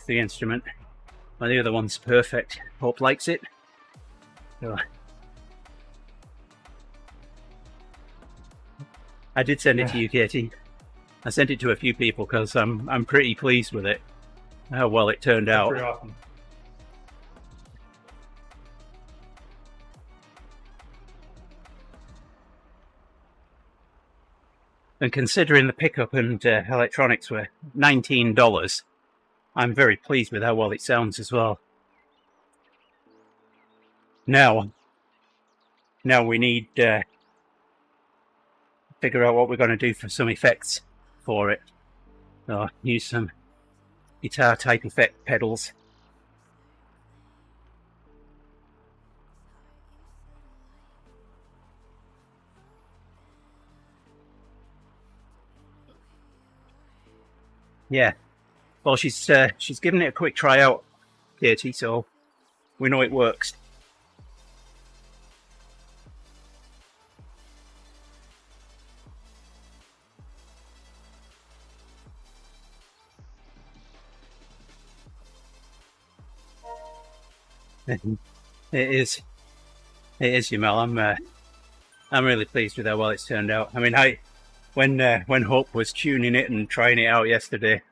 instrument. Well, the other one's perfect. Hope likes it. So I did send it to you, Katie. I sent it to a few people because I'm pretty pleased with it. How well it turned out. Pretty awesome. And considering the pickup and electronics were $19, I'm very pleased with how well it sounds as well. Now we need to figure out what we're going to do for some effects for it. So use some guitar type effect pedals. Yeah. Well, she's given it a quick try out, Katie, so we know it works. It is, Yamel. I'm really pleased with how well it's turned out. I mean, when Hope was tuning it and trying it out yesterday,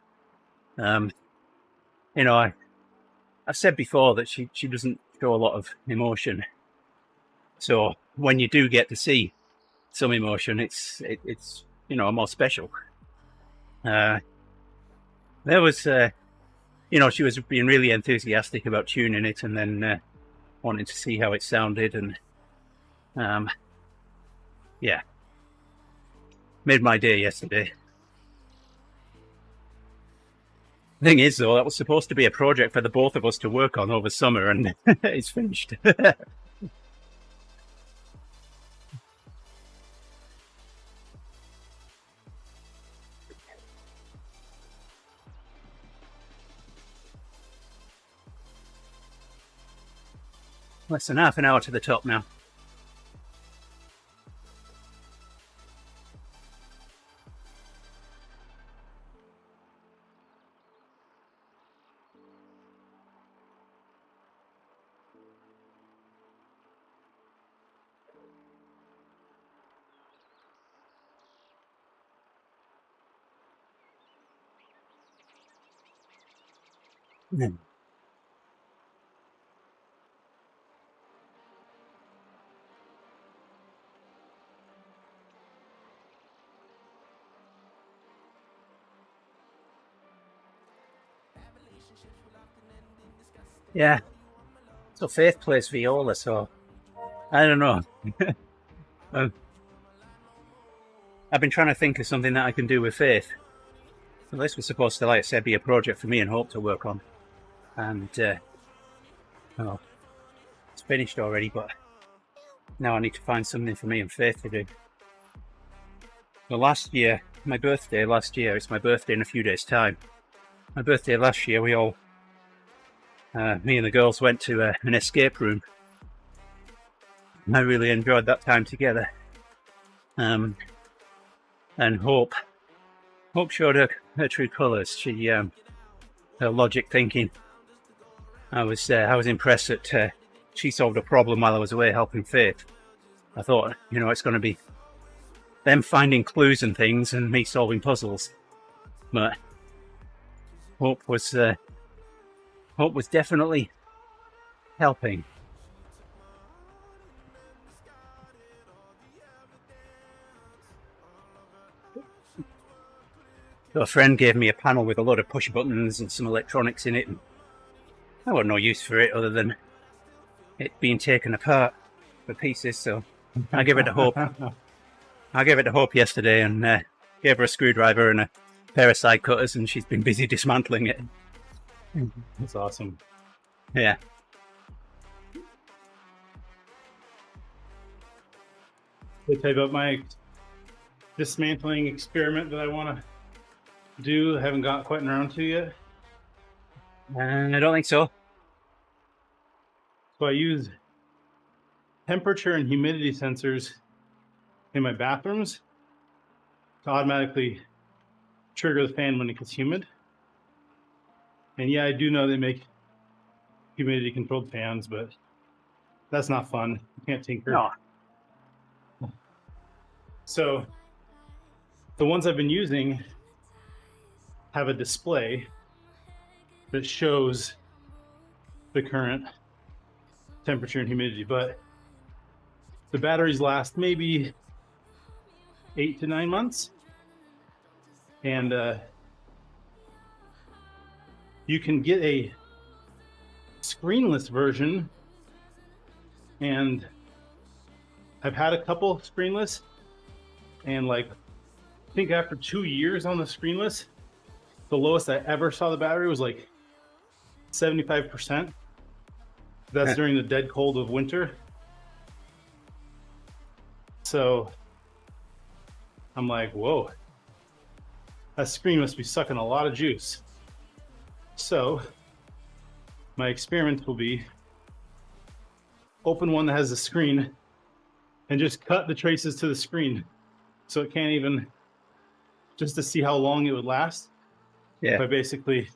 you know, I've said before that she doesn't show a lot of emotion. So when you do get to see some emotion, it's you know, more special. There was, you know, she was being really enthusiastic about tuning it and then wanting to see how it sounded, and yeah, made my day yesterday. The thing is, though, that was supposed to be a project for the both of us to work on over summer, and it's finished. Less than half an hour to the top now. Yeah. So Faith plays viola, so I don't know. I've been trying to think of something that I can do with Faith. So this was supposed to, like I said, be a project for me and Hope to work on. And, well, it's finished already, but now I need to find something for me and Faith to do. So last year, my birthday last year, it's my birthday in a few days' time. My birthday last year, we all, me and the girls went to an escape room. And I really enjoyed that time together. And Hope showed her true colours. She, her logic thinking. I was impressed that she solved a problem while I was away helping Faith. I thought, you know, it's going to be them finding clues and things and me solving puzzles. But Hope was definitely helping. So a friend gave me a panel with a lot of push buttons and some electronics in it, and I got no use for it other than it being taken apart for pieces, so I gave it to Hope. I gave it to Hope yesterday and gave her a screwdriver and a pair of side cutters, and she's been busy dismantling it. That's awesome. Yeah. They tell you about my dismantling experiment that I want to do. I haven't got quite around to yet. I don't think so. So I use temperature and humidity sensors in my bathrooms to automatically trigger the fan when it gets humid. And yeah, I do know they make humidity controlled fans, but that's not fun. You can't tinker. No. So the ones I've been using have a display that shows the current temperature and humidity, but the batteries last maybe 8 to 9 months. And you can get a screenless version, and I've had a couple screenless, and like I think after 2 years on the screenless, the lowest I ever saw the battery was like 75%. That's during the dead cold of winter. So I'm like, whoa, that screen must be sucking a lot of juice. So my experiment will be open one that has a screen and just cut the traces to the screen so it can't even, just to see how long it would last. Yeah. If I basically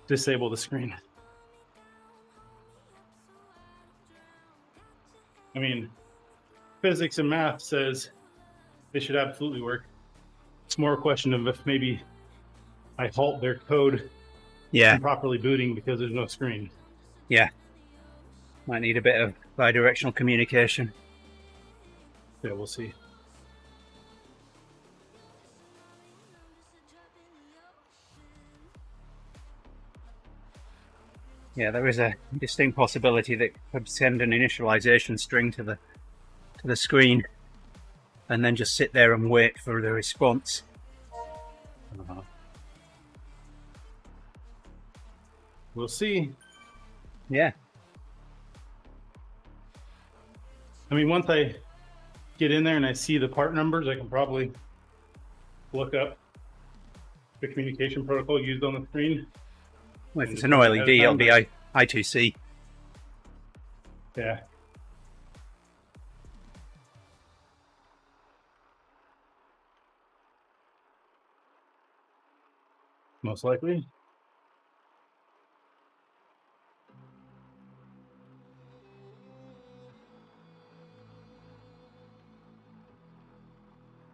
disable the screen. I mean, physics and math says they should absolutely work. It's more a question of if maybe I halt their code Yeah. from properly booting because there's no screen. Yeah. Might need a bit of bi-directional communication. Yeah, we'll see. Yeah, there is a distinct possibility that could send an initialization string to the screen and then just sit there and wait for the response. We'll see. Yeah. I mean, once I get in there and I see the part numbers, I can probably look up the communication protocol used on the screen. Well, if it's an OLED, it'll be I2C. Yeah. Most likely.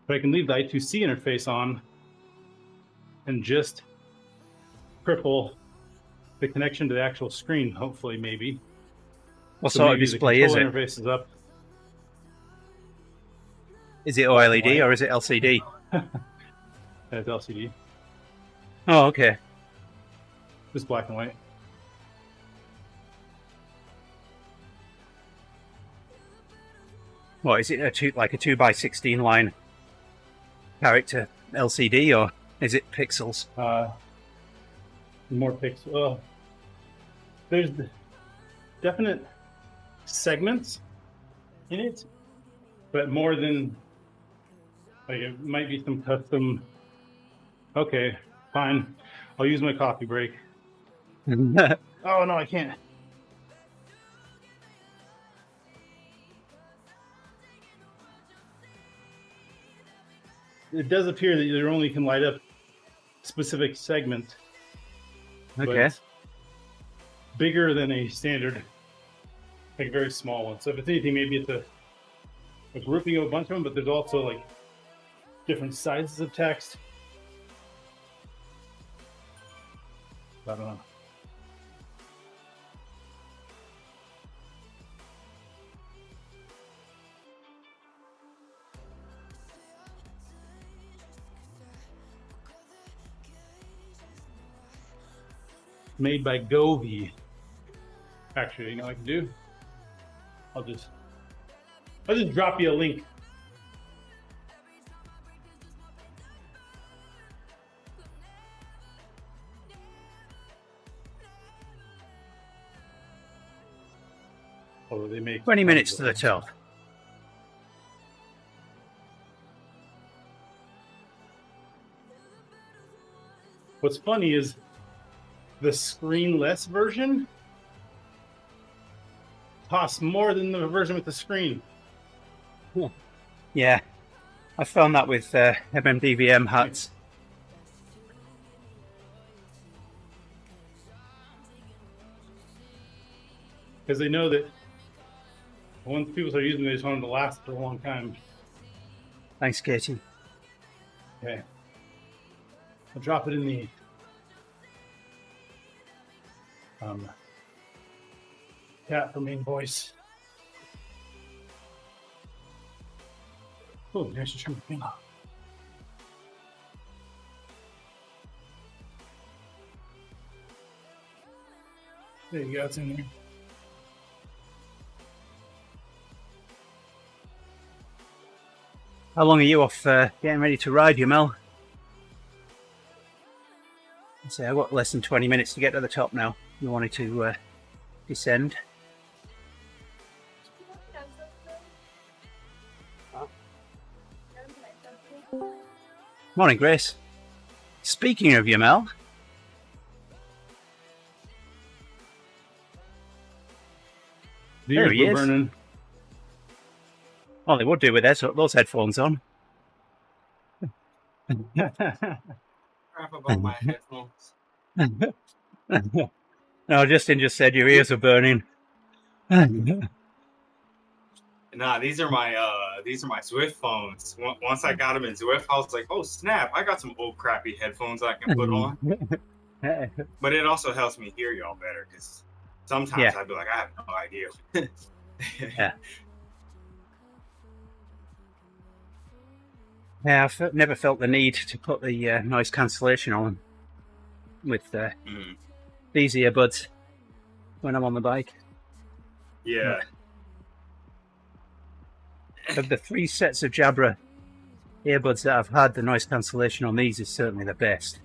But I can leave the I2C interface on and just cripple the connection to the actual screen, hopefully, maybe. What So sort of maybe the display is control it? interface is up. Is it OLED White. or is it LCD? It's LCD. Oh, okay. Just black and white. What is it? Like a 2x16 line character LCD, or is it pixels? More pixels. Well, there's definite segments in it, but more than like it might be some custom. Okay, fine. I'll use my coffee break. Oh no, I can't. It does appear that you only can light up specific segments. But Okay. it's bigger than a standard, like a very small one. So if it's anything, maybe it's a grouping of a bunch of them, but there's also like different sizes of text. I don't know. Made by Govee. Actually, you know what I can do? I'll just drop you a link. Although they make 20 minutes to the top. What's funny is the screenless version costs more than the version with the screen. Yeah, I found that with MMDVM hats. Because they know that once people start using it, they just want them to last for a long time. Thanks, Katie. Okay. I'll drop it in the chat for main voice. Oh, I should turn the thing off. There you go, it's in there. How long are you off getting ready to ride, Mel? So I've got less than 20 minutes to get to the top now. You wanted to descend. Morning, Grace. Speaking of Mel, There he is. burning. well, they would do with those headphones on. Crap about my headphones. No, Justin just said your ears are burning. Nah, these are my Zwift phones. Once I got them in Zwift, I was like, oh snap! I got some old crappy headphones I can put on. But it also helps me hear y'all better because sometimes Yeah. I'd be like, I have no idea. Yeah. Yeah, I've never felt the need to put the noise cancellation on with Mm, these earbuds when I'm on the bike. yeah. Of the 3 sets of Jabra earbuds that I've had, the noise cancellation on these is certainly the best.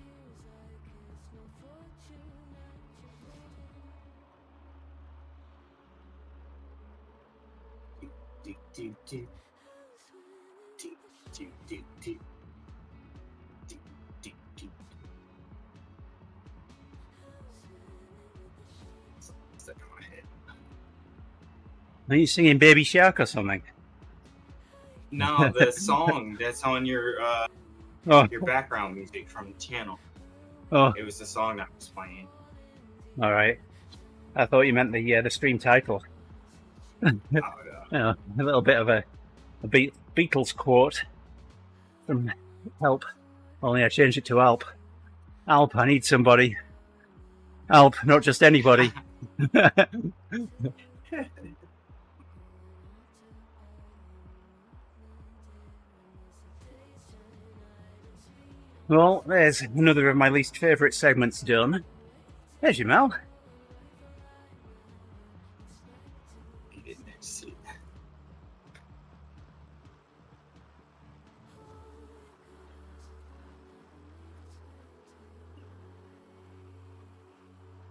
Do, do, do. Do, do, do, do. Do, do, do. Stuck in my head. Are you singing Baby Shark or something? No, the song that's on your Oh, background music from the channel. oh, It was the song that was playing. all right. I thought you meant the stream title. Oh, no. A little bit of a Beatles quote from Help. Only I changed it to Alp. Alp, I need somebody. Alp, not just anybody. Well, there's another of my least favourite segments done. There's your Mel. Let's see.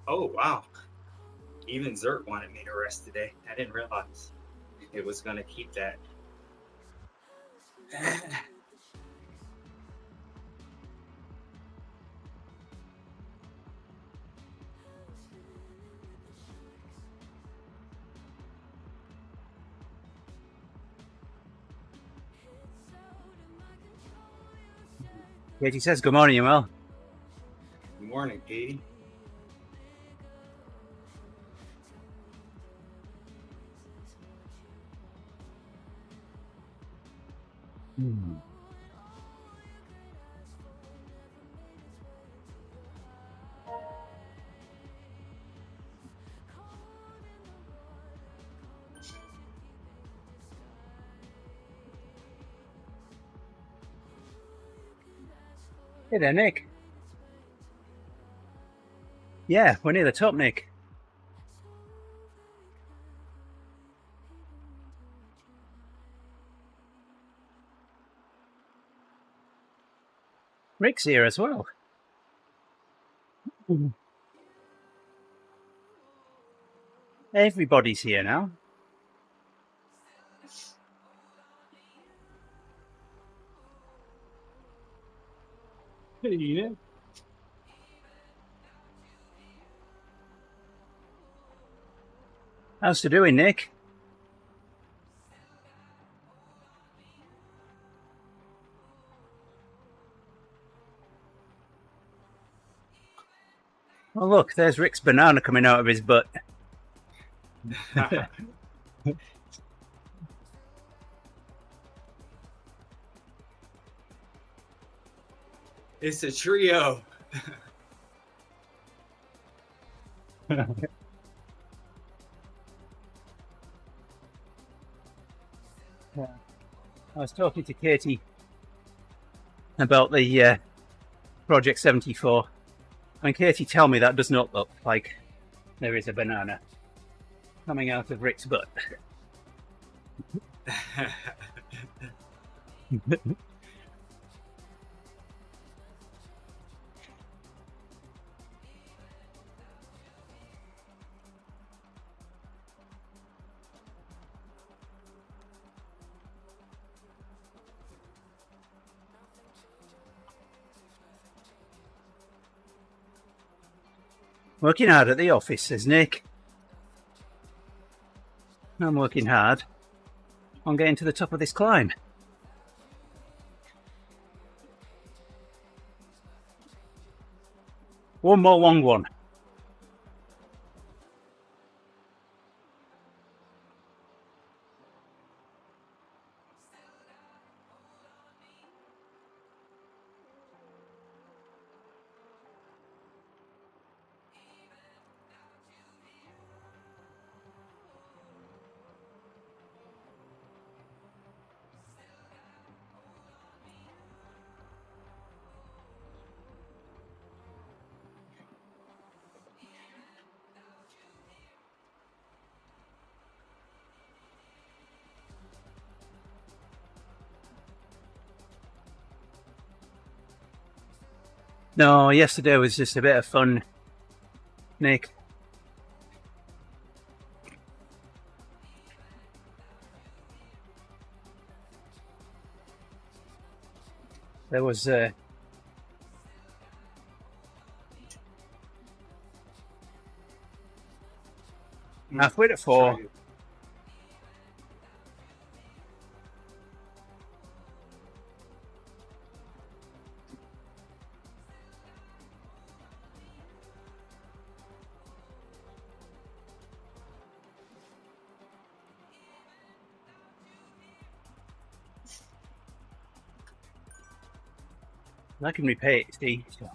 Oh, wow. Even Zert wanted me to rest today. I didn't realize it was going to keep that. Katie says, good morning, Mel. Good morning, Katie. Hey there, Nick. Yeah, we're near the top, Nick. Rick's here as well. Everybody's here now. Hey, Nick. How's it doing, Nick? Oh, look, there's Rick's banana coming out of his butt. It's a trio. I was talking to Katie about the Project 74. And Katie, tell me that does not look like there is a banana coming out of Rick's butt. Working hard at the office, says Nick. I'm working hard on getting to the top of this climb. One more long one. No, yesterday was just a bit of fun, Nick. There was halfway to 4. I can repay it, see. So.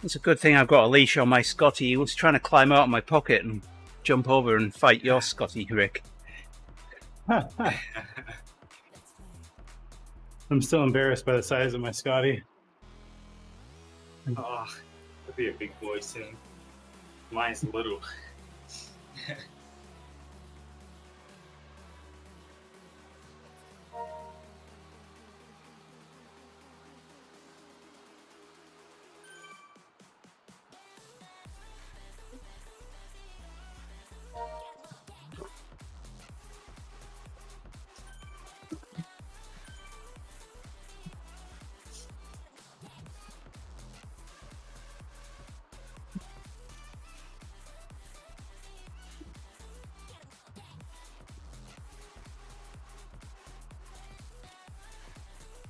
It's a good thing I've got a leash on my Scotty. He was trying to climb out of my pocket and jump over and fight your Scotty, Rick. I'm still embarrassed by the size of my Scotty. Oh, that'd be a big boy soon. Mine's little.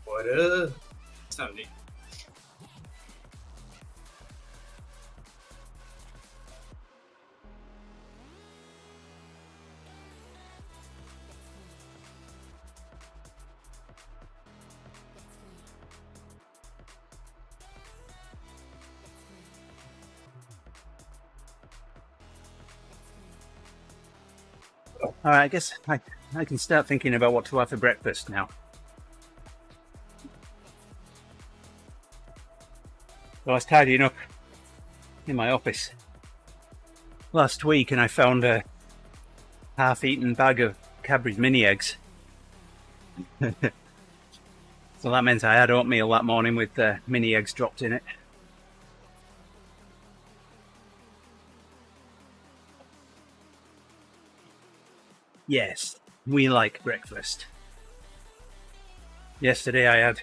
What up? Something. All right, I guess I can start thinking about what to have for breakfast now. So I was tidying up in my office last week and I found a half-eaten bag of Cadbury's mini eggs. So that meant I had oatmeal that morning with mini eggs dropped in it. Yes, we like breakfast. Yesterday I had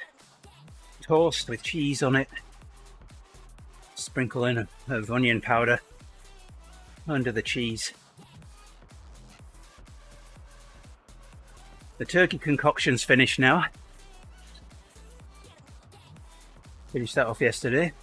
toast with cheese on it, sprinkle in of onion powder under the cheese. The turkey concoction's finished now. Finished that off yesterday.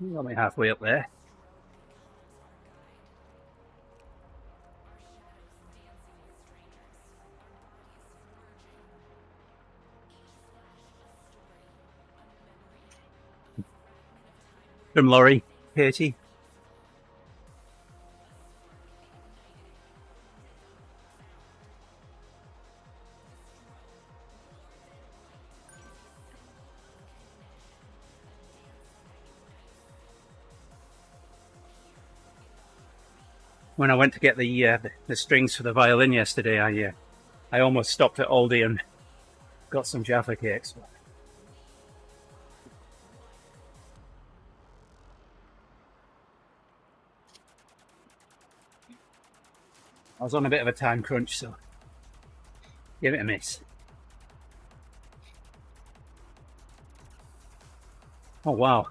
You got me halfway up there. From Laurie, Katie. When I went to get the strings for the violin yesterday, I almost stopped at Aldi and got some Jaffa cakes. I was on a bit of a time crunch, so give it a miss. Oh wow.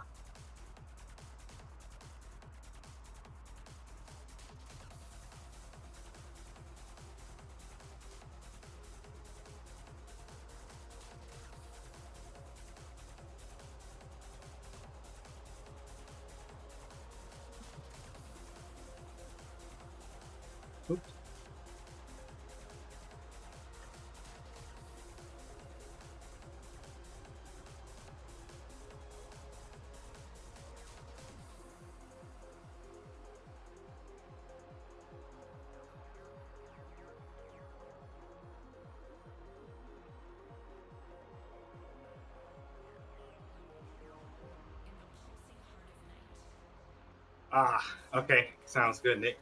Okay. Sounds good, Nick.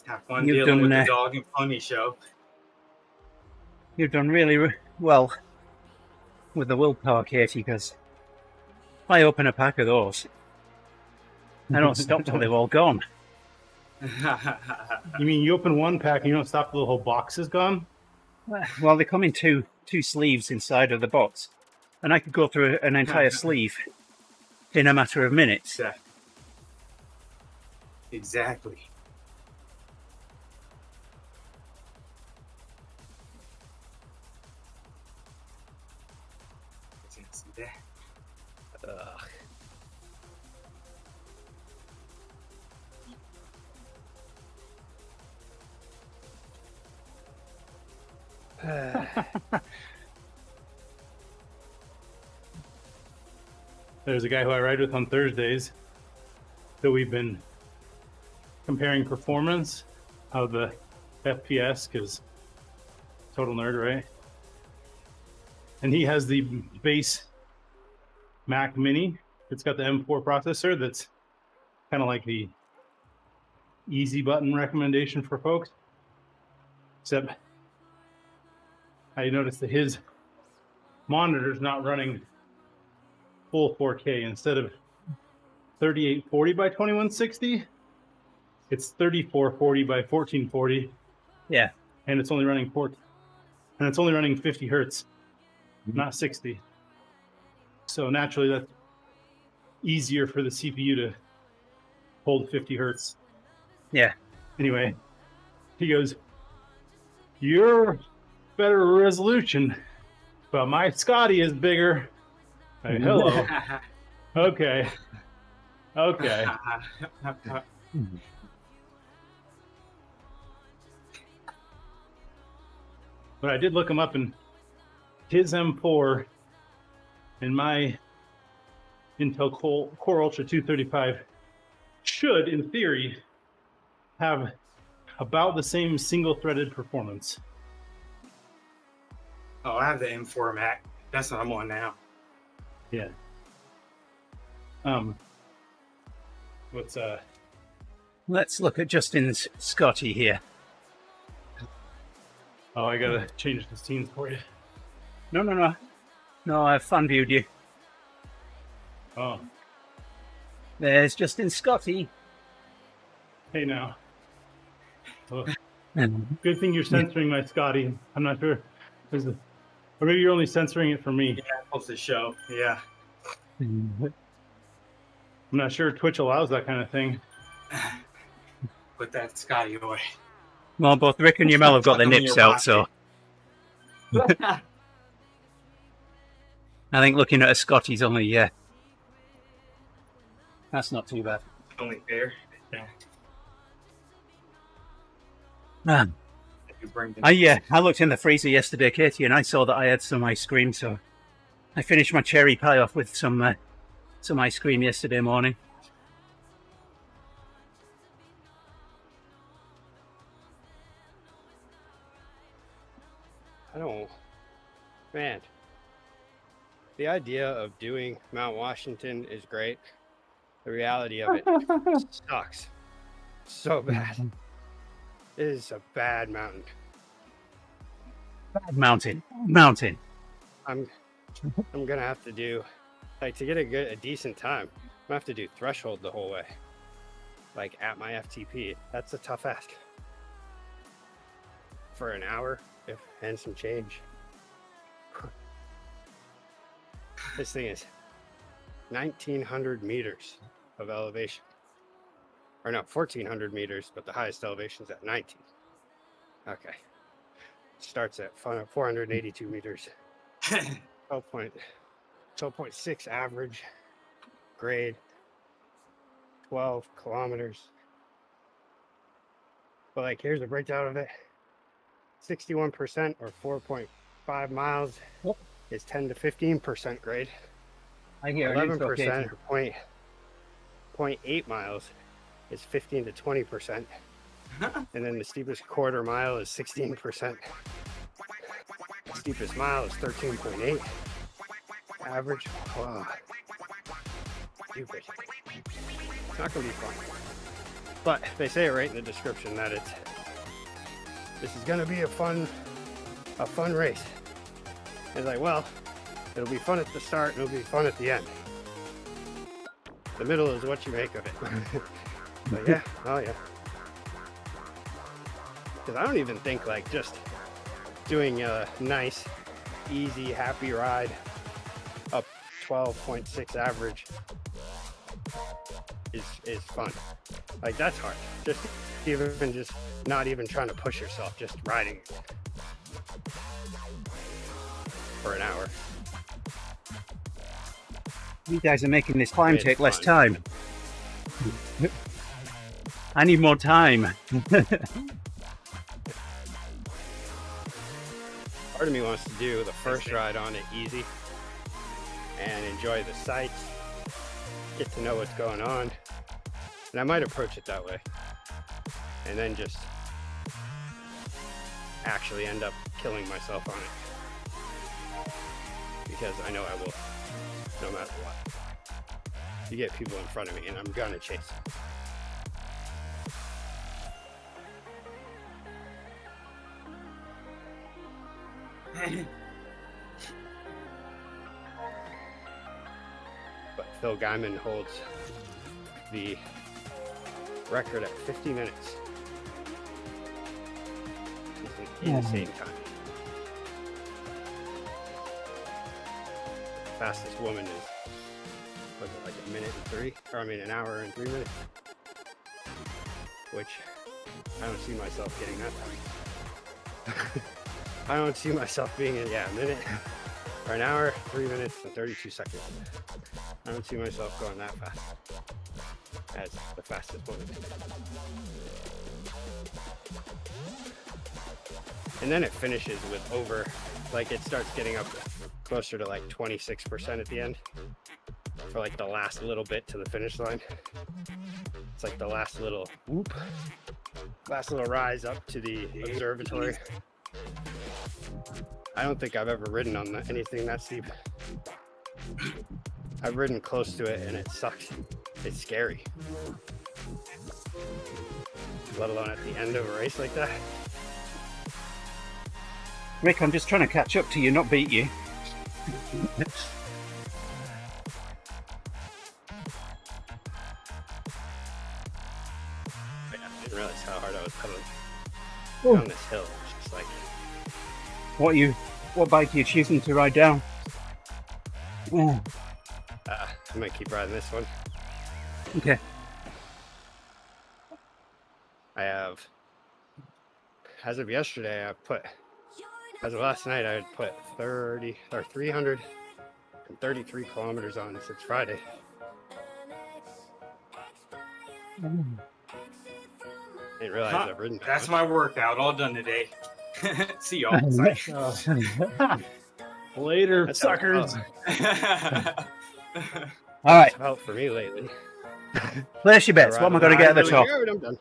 Have fun You've dealing with done, the dog and pony show. You've done really well with the willpower, Katie, because if I open a pack of those, I don't stop till they've all gone. You mean you open one pack and you don't stop till the whole box is gone? Well, they come in two sleeves inside of the box, and I could go through an entire sleeve in a matter of minutes. Exactly. See that? Ugh. There's a guy who I ride with on Thursdays that we've been comparing performance of the FPS, because total nerd, right? And he has the base Mac Mini. It's got the M4 processor that's kind of like the easy button recommendation for folks. Except I noticed that his monitor's not running full 4K. Instead of 3840 by 2160, it's 3440 by 1440. Yeah. And it's only running 50 hertz, not 60. So naturally that's easier for the CPU to hold 50 hertz. Yeah. Anyway, he goes, "You're better resolution, but my Scotty is bigger." Like, hello. Okay. But I did look him up, and his M4 and my Intel Core Ultra 235 should, in theory, have about the same single-threaded performance. Oh, I have the M4 Mac. That's what I'm on now. Yeah. What's Let's look at Justin's Scotty here. Oh, I gotta change the scenes for you. No, I've fan viewed you. Oh, There's Justin Scotty. hey now. Oh, good thing you're censoring my Scotty. I'm not sure. Or maybe you're only censoring it for me. Yeah, post the show. Yeah. I'm not sure Twitch allows that kind of thing. Put that Scotty away. Well, both Rick and Yamel have got their Tuck 'em in nips your out, so I think looking at a Scotty's only, yeah. That's not too bad. Only fair. Yeah. Man, You bring the I looked in the freezer yesterday, Katie, and I saw that I had some ice cream, so I finished my cherry pie off with some ice cream yesterday morning. Man, the idea of doing Mount Washington is great. The reality of it sucks so bad. It is a bad mountain. Bad mountain. I'm gonna have to do, like, to get a decent time, I'm gonna have to do threshold the whole way, like at my FTP. That's a tough ask for an hour and some change. This thing is 1,900 meters of elevation, or no, 1,400 meters, but the highest elevation is at 19. Okay, starts at 482 meters. 12.6 average grade, 12 kilometers. But like, here's a breakdown of it. 61% or 4.5 miles is 10 to 15% grade. I hear 11% or 0.8 miles is 15 to 20%. And then the steepest quarter mile is 16%. The steepest mile is 13.8. average. Oh, stupid. It's not gonna be fun. But they say it right in the description that this is gonna be a fun race. It's like, well, it'll be fun at the start and it'll be fun at the end. The middle is what you make of it. But yeah, oh yeah. Because I don't even think like just doing a nice, easy, happy ride up 12.6 average is fun. Like that's hard. Just not even trying to push yourself, just riding for an hour. You guys are making this climb It's take less fun. time. I need more time. Part of me wants to do the first ride on it easy and enjoy the sights, get to know what's going on. And I might approach it that way. And then just actually end up killing myself on it. Because I know I will, no matter what. You get people in front of me and I'm gonna chase. But Phil Guyman holds the record at 50 minutes. It's an insane time. Fastest woman is, was it like an hour and 3 minutes? Which I don't see myself getting that fast. I don't see myself being in, a minute or an hour, 3 minutes and 32 seconds. I don't see myself going that fast as the fastest woman. And then it finishes with over, like it starts getting up closer to like 26% at the end for like the last little bit to the finish line. It's like the last little whoop, last little rise up to the observatory. I don't think I've ever ridden on anything that steep. I've ridden close to it and it sucks. It's scary. Let alone at the end of a race like that. Rick, I'm just trying to catch up to you, not beat you. I didn't realize how hard I was pedaling Oh. down this hill. It's just like, What bike are you choosing to ride down? Oh, I might keep riding this one. okay. I have, as of yesterday, as of last night, I had put 333 kilometers on since Friday. Didn't realize I've ridden that That's much. my workout, all done today. See y'all. Bye. Later, That's how it suckers. Oh. All right, felt for me lately. place your bets. What am I going to get at the top? I'm done.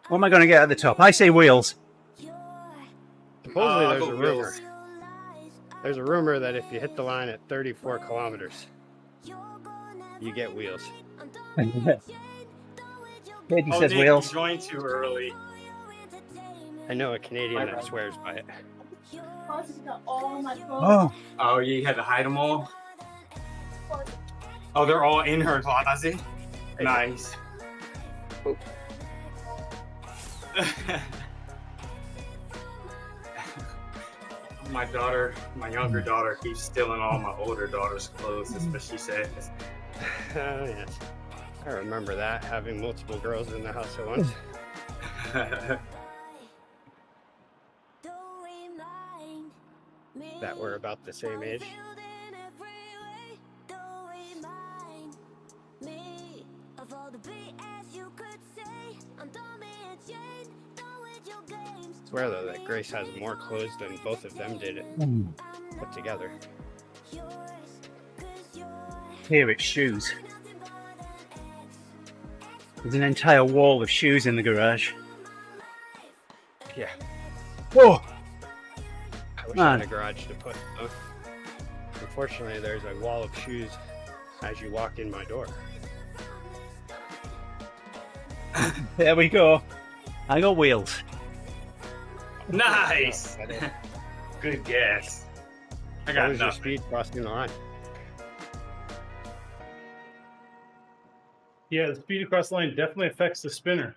What am I going to get at the top? I say wheels. Supposedly there's go a rumor. wheels. There's a rumor that if you hit the line at 34 kilometers, you get wheels. Katie Oh, says Nick, wheels. you joined too early. I know a Canadian that swears by it. Oh, Oh, you had to hide them all? Oh, they're all in her closet? Nice. Oh. My younger daughter keeps stealing all my older daughter's clothes, that's what she says. Yes. I remember that, having multiple girls in the house at once. That were about the same age. I swear though that Grace has more clothes than both of them did put together. here it's shoes. There's an entire wall of shoes in the garage. Yeah. Oh, I wish I Man. had a garage to put Unfortunately, there's a wall of shoes as you walk in my door. There we go. I got wheels. Nice. No, that is- Good guess. I What got was your nothing. speed crossing the line? Yeah, the speed across the line definitely affects the spinner.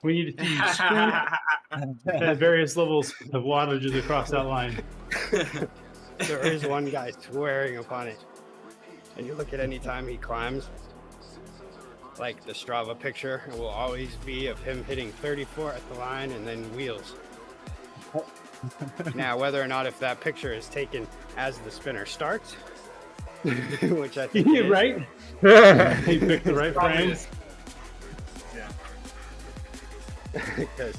We need to see you spin at various levels of wattages across that line. There is one guy swearing upon it. And you look at any time he climbs, like the Strava picture, it will always be of him hitting 34 at the line and then wheels. Now, whether or not if that picture is taken as the spinner starts, which I think it You're is, right. He picked the right Probably frame. is. because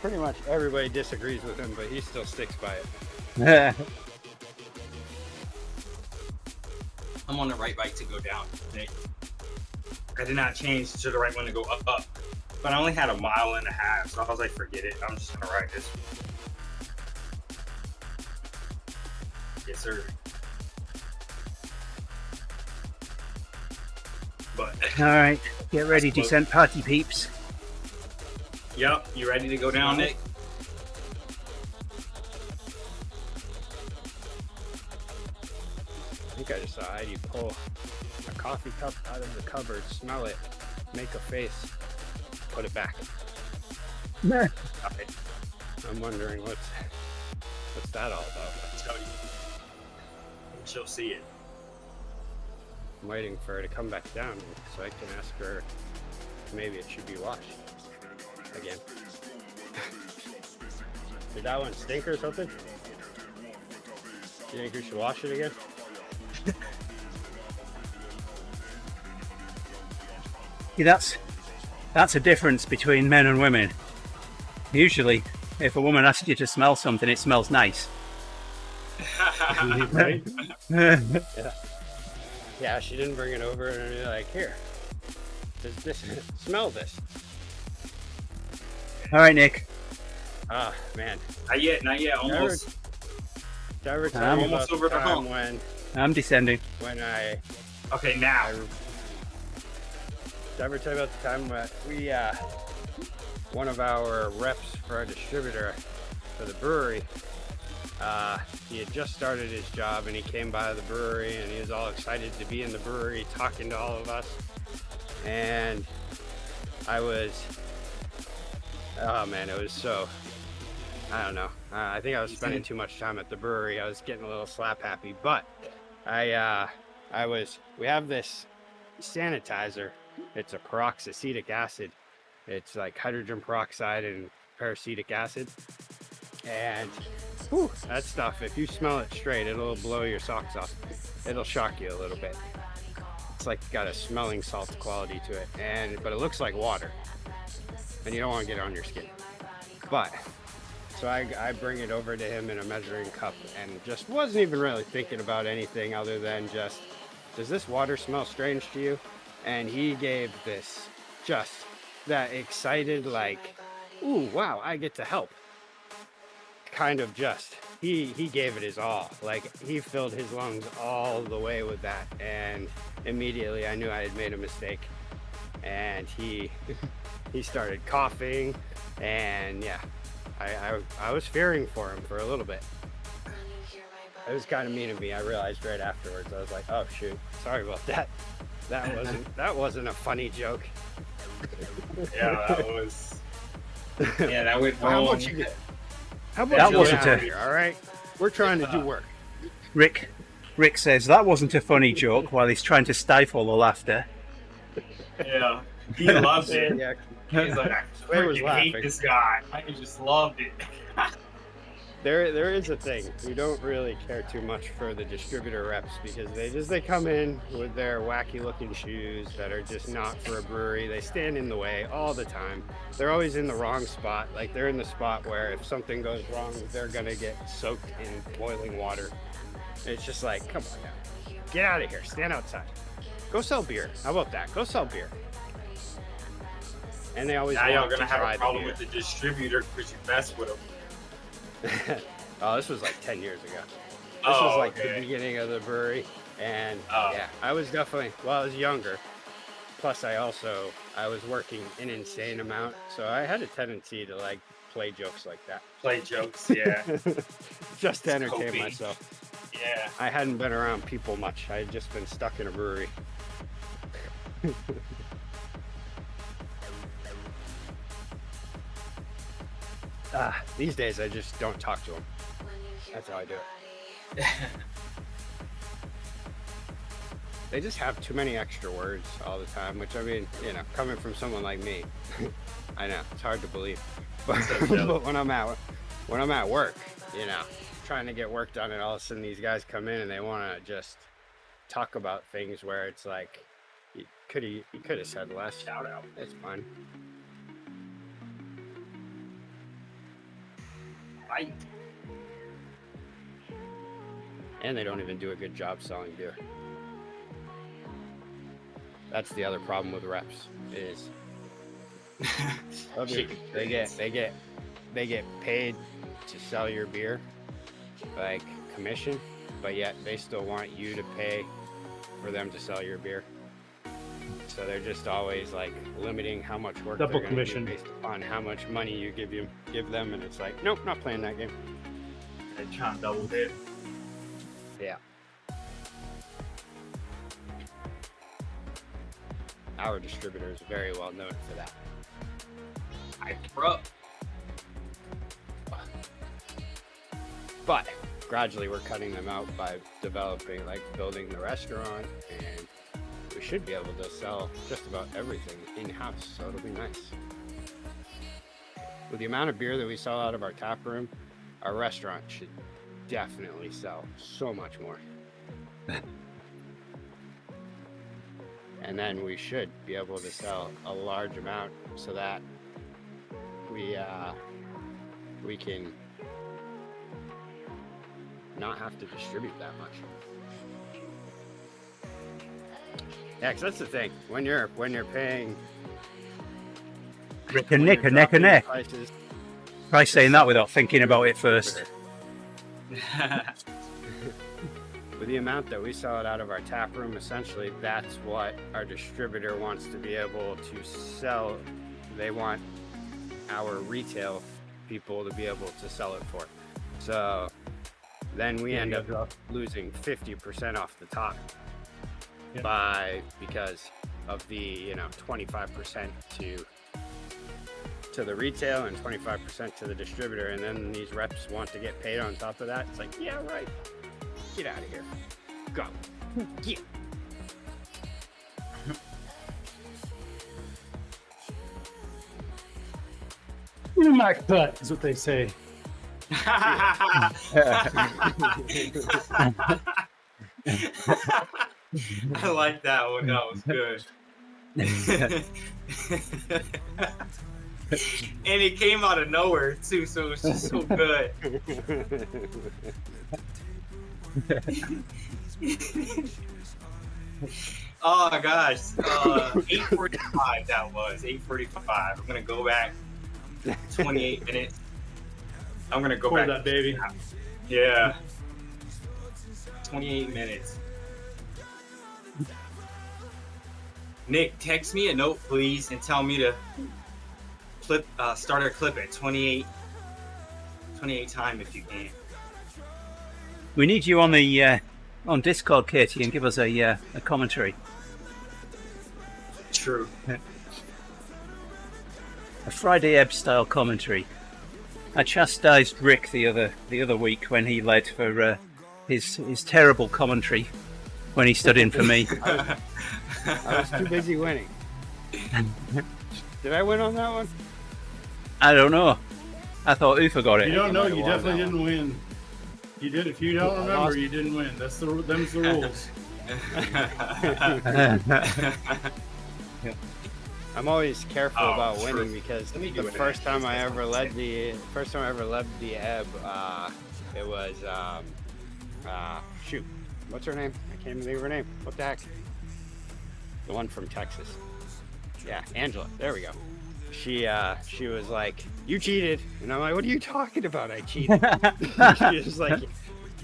pretty much everybody disagrees with him, but he still sticks by it. I'm on the right bike to go down, Nick. I did not change to the right one to go up. But I only had a mile and a half, so I was like, forget it. I'm just gonna ride this. Yes, sir. But All right, get ready, descent party peeps. yep, you ready to go down, Nick? I think I just saw Heidi pull a coffee cup out of the cupboard, smell it, make a face, put it back. I'm wondering what's that all about. I'll tell you. She'll see it. I'm waiting for her to come back down so I can ask her if maybe it should be washed again. Did that one stink or something? You think we should wash it again? See, that's a difference between men and women. Usually, if a woman asks you to smell something, it smells nice. Right? Yeah, she didn't bring it over and be like, here, this smell this. All right, Nick. Ah, man. Not yet, almost. Did I ever tell you about Almost over the the time hump. I'm descending. when I Okay, now. did I ever tell you about the time when we, one of our reps for our distributor for the brewery, he had just started his job and he came by the brewery and he was all excited to be in the brewery talking to all of us. And I was, oh man, it was so, I don't know. I think I was spending too much time at the brewery. I was getting a little slap happy, but we have this sanitizer. It's a peroxyacetic acid. It's like hydrogen peroxide and peracetic acid. And whew, that stuff, if you smell it straight, it'll blow your socks off. It'll shock you a little bit. It's like got a smelling salt quality to it, but it looks like water. And you don't want to get it on your skin. But so I bring it over to him in a measuring cup and just wasn't even really thinking about anything other than just, does this water smell strange to you? And he gave this just that excited, like, ooh, wow, I get to help. Kind of just, he gave it his all. Like, he filled his lungs all the way with that. And immediately I knew I had made a mistake. And he started coughing. And yeah, I was fearing for him for a little bit. It was kind of mean of me. I realized right afterwards. I was like, oh shoot, sorry about that. That wasn't a funny joke. Yeah, that was. Yeah, that went Well, how wrong. about you get? How about That you wasn't get out a- of here? All right, we're trying to do work. Rick says that wasn't a funny joke while he's trying to stifle the laughter. Yeah, he loves it. Yeah, He's like, I Wade was freaking hate laughing. this guy. I just loved it. there is a thing. We don't really care too much for the distributor reps because they come in with their wacky looking shoes that are just not for a brewery. They stand in the way all the time. They're always in the wrong spot. Like they're in the spot where if something goes wrong, they're gonna get soaked in boiling water. It's just like, come on now, get out of here, stand outside, go sell beer. How about that? Go sell beer. And they always Now y'all want to gonna try have a the problem beer. with the distributor because you messed with him. Oh, this was like 10 years ago. was like okay. the beginning of the brewery, and Oh. yeah, I was definitely, well, I was younger. Plus, I was working an insane amount, so I had a tendency to like play jokes like that, Play jokes, yeah. just to It's entertain coping. myself. Yeah. I hadn't been around people much. I had just been stuck in a brewery. These days, I just don't talk to them. That's how I do it. They just have too many extra words all the time, which, I mean, you know, coming from someone like me, I know it's hard to believe. But, but when I'm at work, you know, trying to get work done, and all of a sudden these guys come in and they want to just talk about things where it's like, you could have said less. Shout out. It's fine. Right. And they don't even do a good job selling beer. That's the other problem with reps is they get paid to sell your beer, like commission, but yet they still want you to pay for them to sell your beer. So they're just always like limiting how much work Double they're gonna commission. do based on how much money you give them, and it's like, nope, not playing that game. They trying to double dip. Yeah. Our distributor is very well known for that. But gradually we're cutting them out by developing, like building the restaurant, and we should be able to sell just about everything in-house, so it'll be nice. With the amount of beer that we sell out of our tap room, our restaurant should definitely sell so much more. And then we should be able to sell a large amount so that we can not have to distribute that much. Yeah, 'cause that's the thing. When you're paying Rick and Nick, a neck and neck. prices, Try saying that without thinking about it first. with the amount that we sell it out of our tap room, essentially that's what our distributor wants to be able to sell. They want our retail people to be able to sell it for. So then we end up losing 50% off the top because of the 25% to the retail and 25% to the distributor, and then these reps want to get paid on top of that. It's like, yeah, right. Get out of here. Go. Get. In my cut is what they say. I like that one. That was good. And it came out of nowhere too, so it was just so good. Oh gosh, 8:45 that was 8:45. I'm gonna go back 28 minutes. I'm gonna go Pour back. that baby. Yeah, 28 minutes. Nick, text me a note, please, and tell me to start a clip at 28 time if you can. We need you on the on Discord, Katie, and give us a commentary. True. A Friday Ebb style commentary. I chastised Rick the other week when he led for his terrible commentary when he stood in for me. I was too busy winning. Did I win on that one? I don't know. I thought Ufa got it. You don't know, might have you won definitely that didn't win. You did. If you don't remember, you didn't win. Them's the rules. I'm always careful Oh, about true. winning because Let me the do it first next. time I That's ever what led I'm the ebb, it was shoot, what's her name? I can't even think of her name. What the heck? The one from Texas. Yeah, Angela. There we go. She was like, "You cheated," and I'm like, "What are you talking about? I cheated." She was like,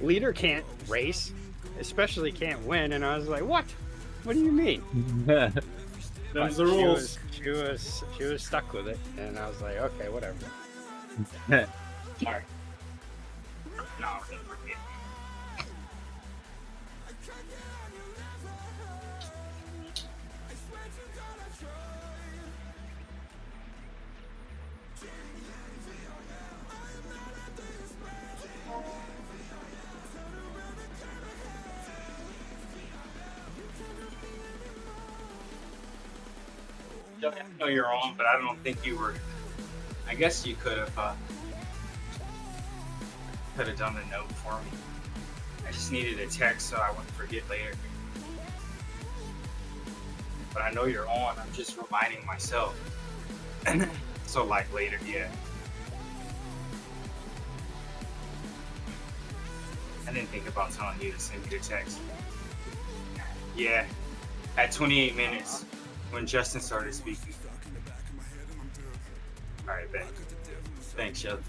leader can't race, especially can't win. And I was like, what? What do you mean? Them's But the rules. She was stuck with it, and I was like, okay, whatever. Sorry. No, I didn't forget. I know you're on, but I don't think you were. I guess you could have done the note for me. I just needed a text so I wouldn't forget later. But I know you're on. I'm just reminding myself. So like later, yeah. I didn't think about telling you to send me the text. Yeah, at 28 minutes when Justin started speaking. All right, bet. Thanks, Shelby.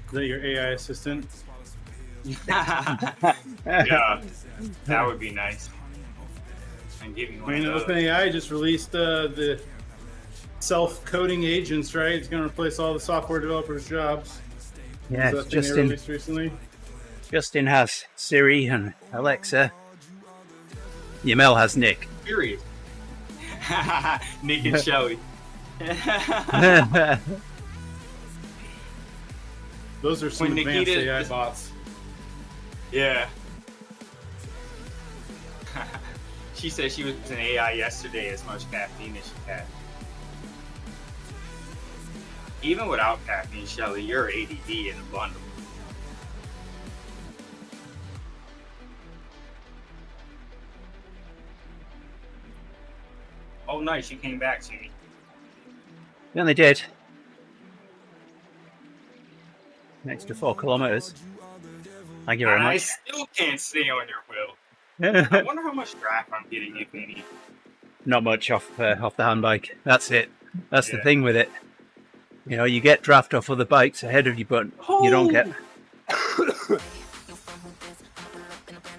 Is that your AI assistant? Yeah, that would be nice. And give me I one mean, of those. OpenAI just released the self-coding agents, right? It's going to replace all the software developers' jobs. Yeah, Is that thing they Justin. released recently? Justin has Siri and Alexa. Yamel has Nick. Period. Nick and Shelly. Those are some When advanced Nikita AI is- bots. Yeah. She said she was an AI yesterday as much caffeine as she had. Even without caffeine, Shelly, you're ADD in a bundle. Oh, nice. You came back to me. Yeah, they did. Next to 4 kilometers. Thank you very I much. still can't stay on your wheel. I wonder how much draft I'm getting, if any. Not much off the handbike. That's it. That's the Yeah. thing with it. You know, you get draft off other bikes ahead of you, but you don't get.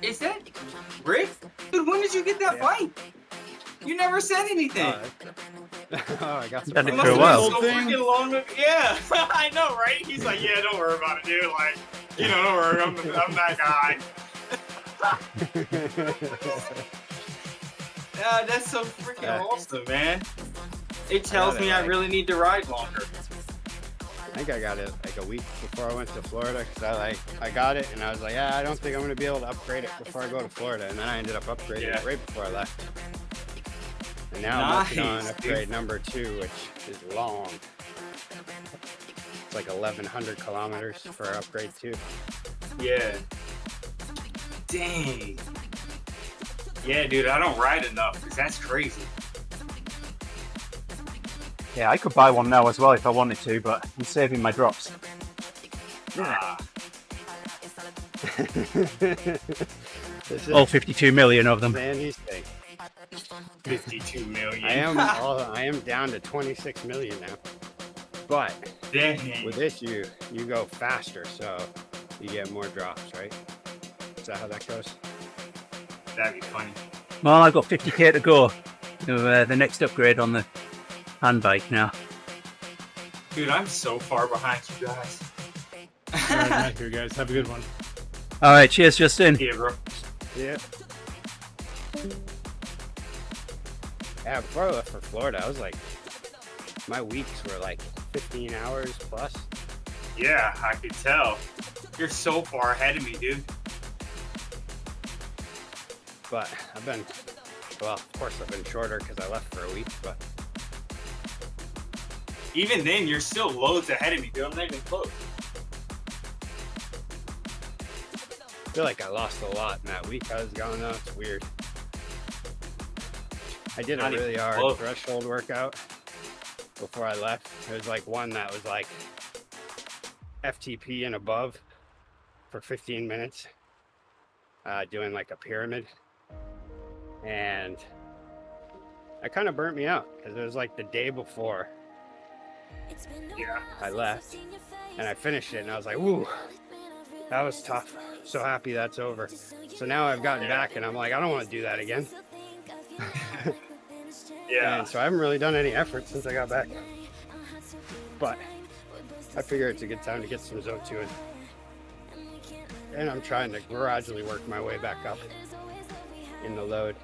Is that Rick? Dude, when did you get that bike? You never said anything. Oh, I got some. Done it It for a must have while. been so freaking long ago. Yeah, I know, right? He's like, yeah, don't worry about it, dude. Like, don't worry, I'm that guy. Yeah, that's so freaking awesome, man. It tells got it, me I like- really need to ride longer. I think I got it like a week before I went to Florida because I got it and I was like, yeah, I don't think I'm gonna be able to upgrade it before I go to Florida, and then I ended up upgrading Yeah. it right before I left. And now I'm working on Nice, upgrade dude. number 2, which is long. It's like 1,100 kilometers for upgrade 2. Yeah. Dang. Yeah, dude, I don't ride enough because that's crazy. Yeah, I could buy one now as well if I wanted to, but I'm saving my drops. Ah, This is All 52 million of them. Andy's thing. 52 million. I am down to 26 million now. But Dang. with this, you go faster, so you get more drops, right? Is that how that goes? That'd be funny. Well, I've got 50k to go to the next upgrade on the handbike now. Dude, I'm so far behind you guys. All right, out here, guys. Have a good one. All right, cheers, Justin. Yeah, bro. Yeah. Yeah, before I left for Florida, I was like, my weeks were like 15 hours plus. Yeah, I could tell. You're so far ahead of me, dude. But I've been, well, of course I've been shorter because I left for a week, but Even then, you're still loads ahead of me, dude. I'm not even close. I feel like I lost a lot in that week I was gone though. It's weird. I did a Not even really hard close. threshold workout before I left. It was like one that was like FTP and above for 15 minutes, doing like a pyramid. And that kind of burnt me out because it was like the day before. Yeah. I left and I finished it and I was like, "Ooh, that was tough. So happy that's over." So now I've gotten back and I'm like, I don't want to do that again. Yeah. And so I haven't really done any effort since I got back. But I figure it's a good time to get some zone 2 in. And I'm trying to gradually work my way back up in the load.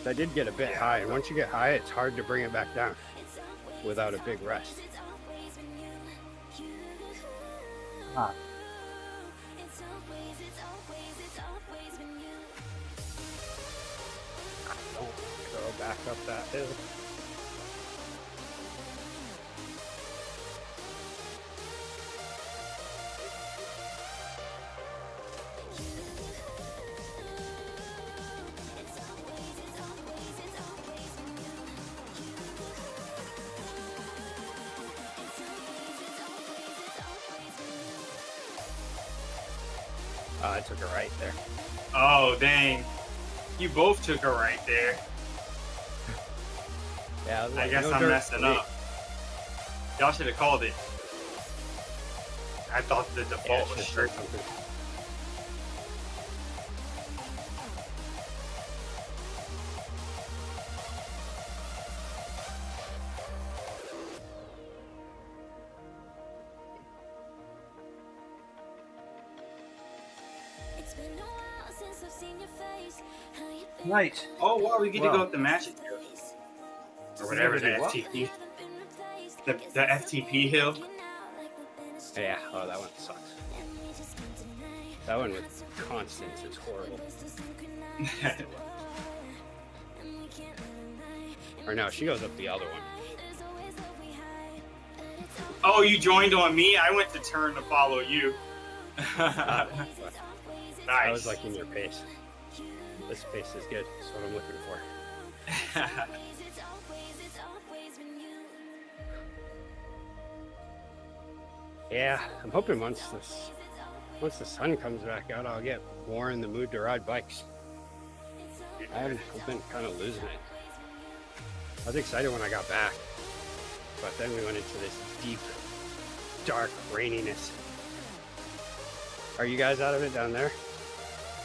I did get a bit high, and once you get high, it's hard to bring it back down without a big rest. Ah. Go back up that hill. Oh, I took a right there. Oh, dang. You both took a right there. Yeah, I was I like, guess no I'm dirt messing for me. up. Y'all should have called it. I thought the Yeah, default I was should've straight. said something. Right. Oh, wow, we get to Well. go up the Magic Hill. Or whatever the What? FTP. The FTP hill. Yeah, oh, that one sucks. That one with constants is horrible. Or no, she goes up the other one. Oh, you joined on me? I went to turn to follow you. I Nice. was like in your pace. This pace is good. That's what I'm looking for. Yeah, I'm hoping once the sun comes back out, I'll get more in the mood to ride bikes. I've been kind of losing it. I was excited when I got back, but then we went into this deep, dark raininess. Are you guys out of it down there?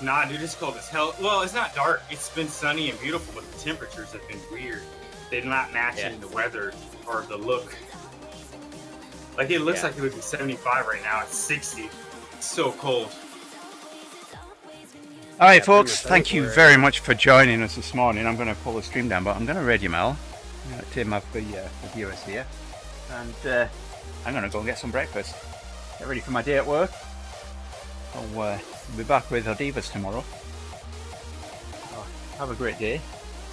Nah, dude, it's cold as hell. Well, it's not dark. It's been sunny and beautiful, but the temperatures have been weird. They're not matching the weather or the look. Like, it looks like it would be 75 right now. It's 60. It's so cold. All right, Yeah, folks, pretty much thank you everywhere. very much for joining us this morning. I'm going to pull the stream down, but I'm going to raid you, Mel. I'm going to team up the viewers here. And I'm going to go and get some breakfast. Get ready for my day at work. I'll be back with our divas tomorrow. So, have a great day.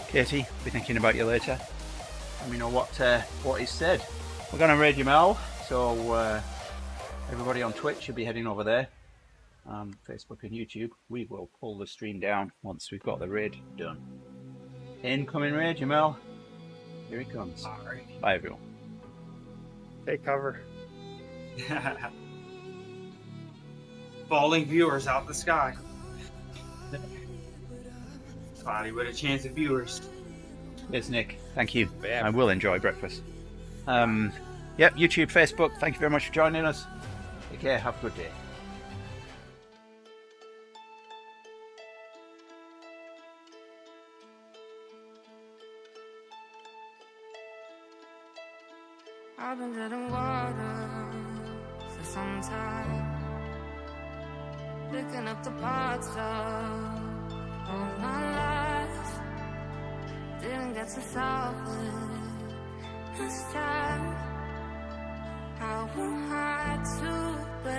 Katie, be thinking about you later. Let me know what is said. We're going to raid you, Mel. So everybody on Twitch should be heading over there. Facebook and YouTube. We will pull the stream down once we've got the raid done. Incoming raid, Jamel. Here he comes. All right. Bye, everyone. Take cover. Falling viewers out the sky. Cloudy with a chance of viewers. Here's Nick. Thank you. Yeah. I will enjoy breakfast. Yep, YouTube, Facebook. Thank you very much for joining us. Take care. Have a good day. I've been dead in water for some time, picking up the parts of all my life. Didn't get to solve it this time. I won't hide to, but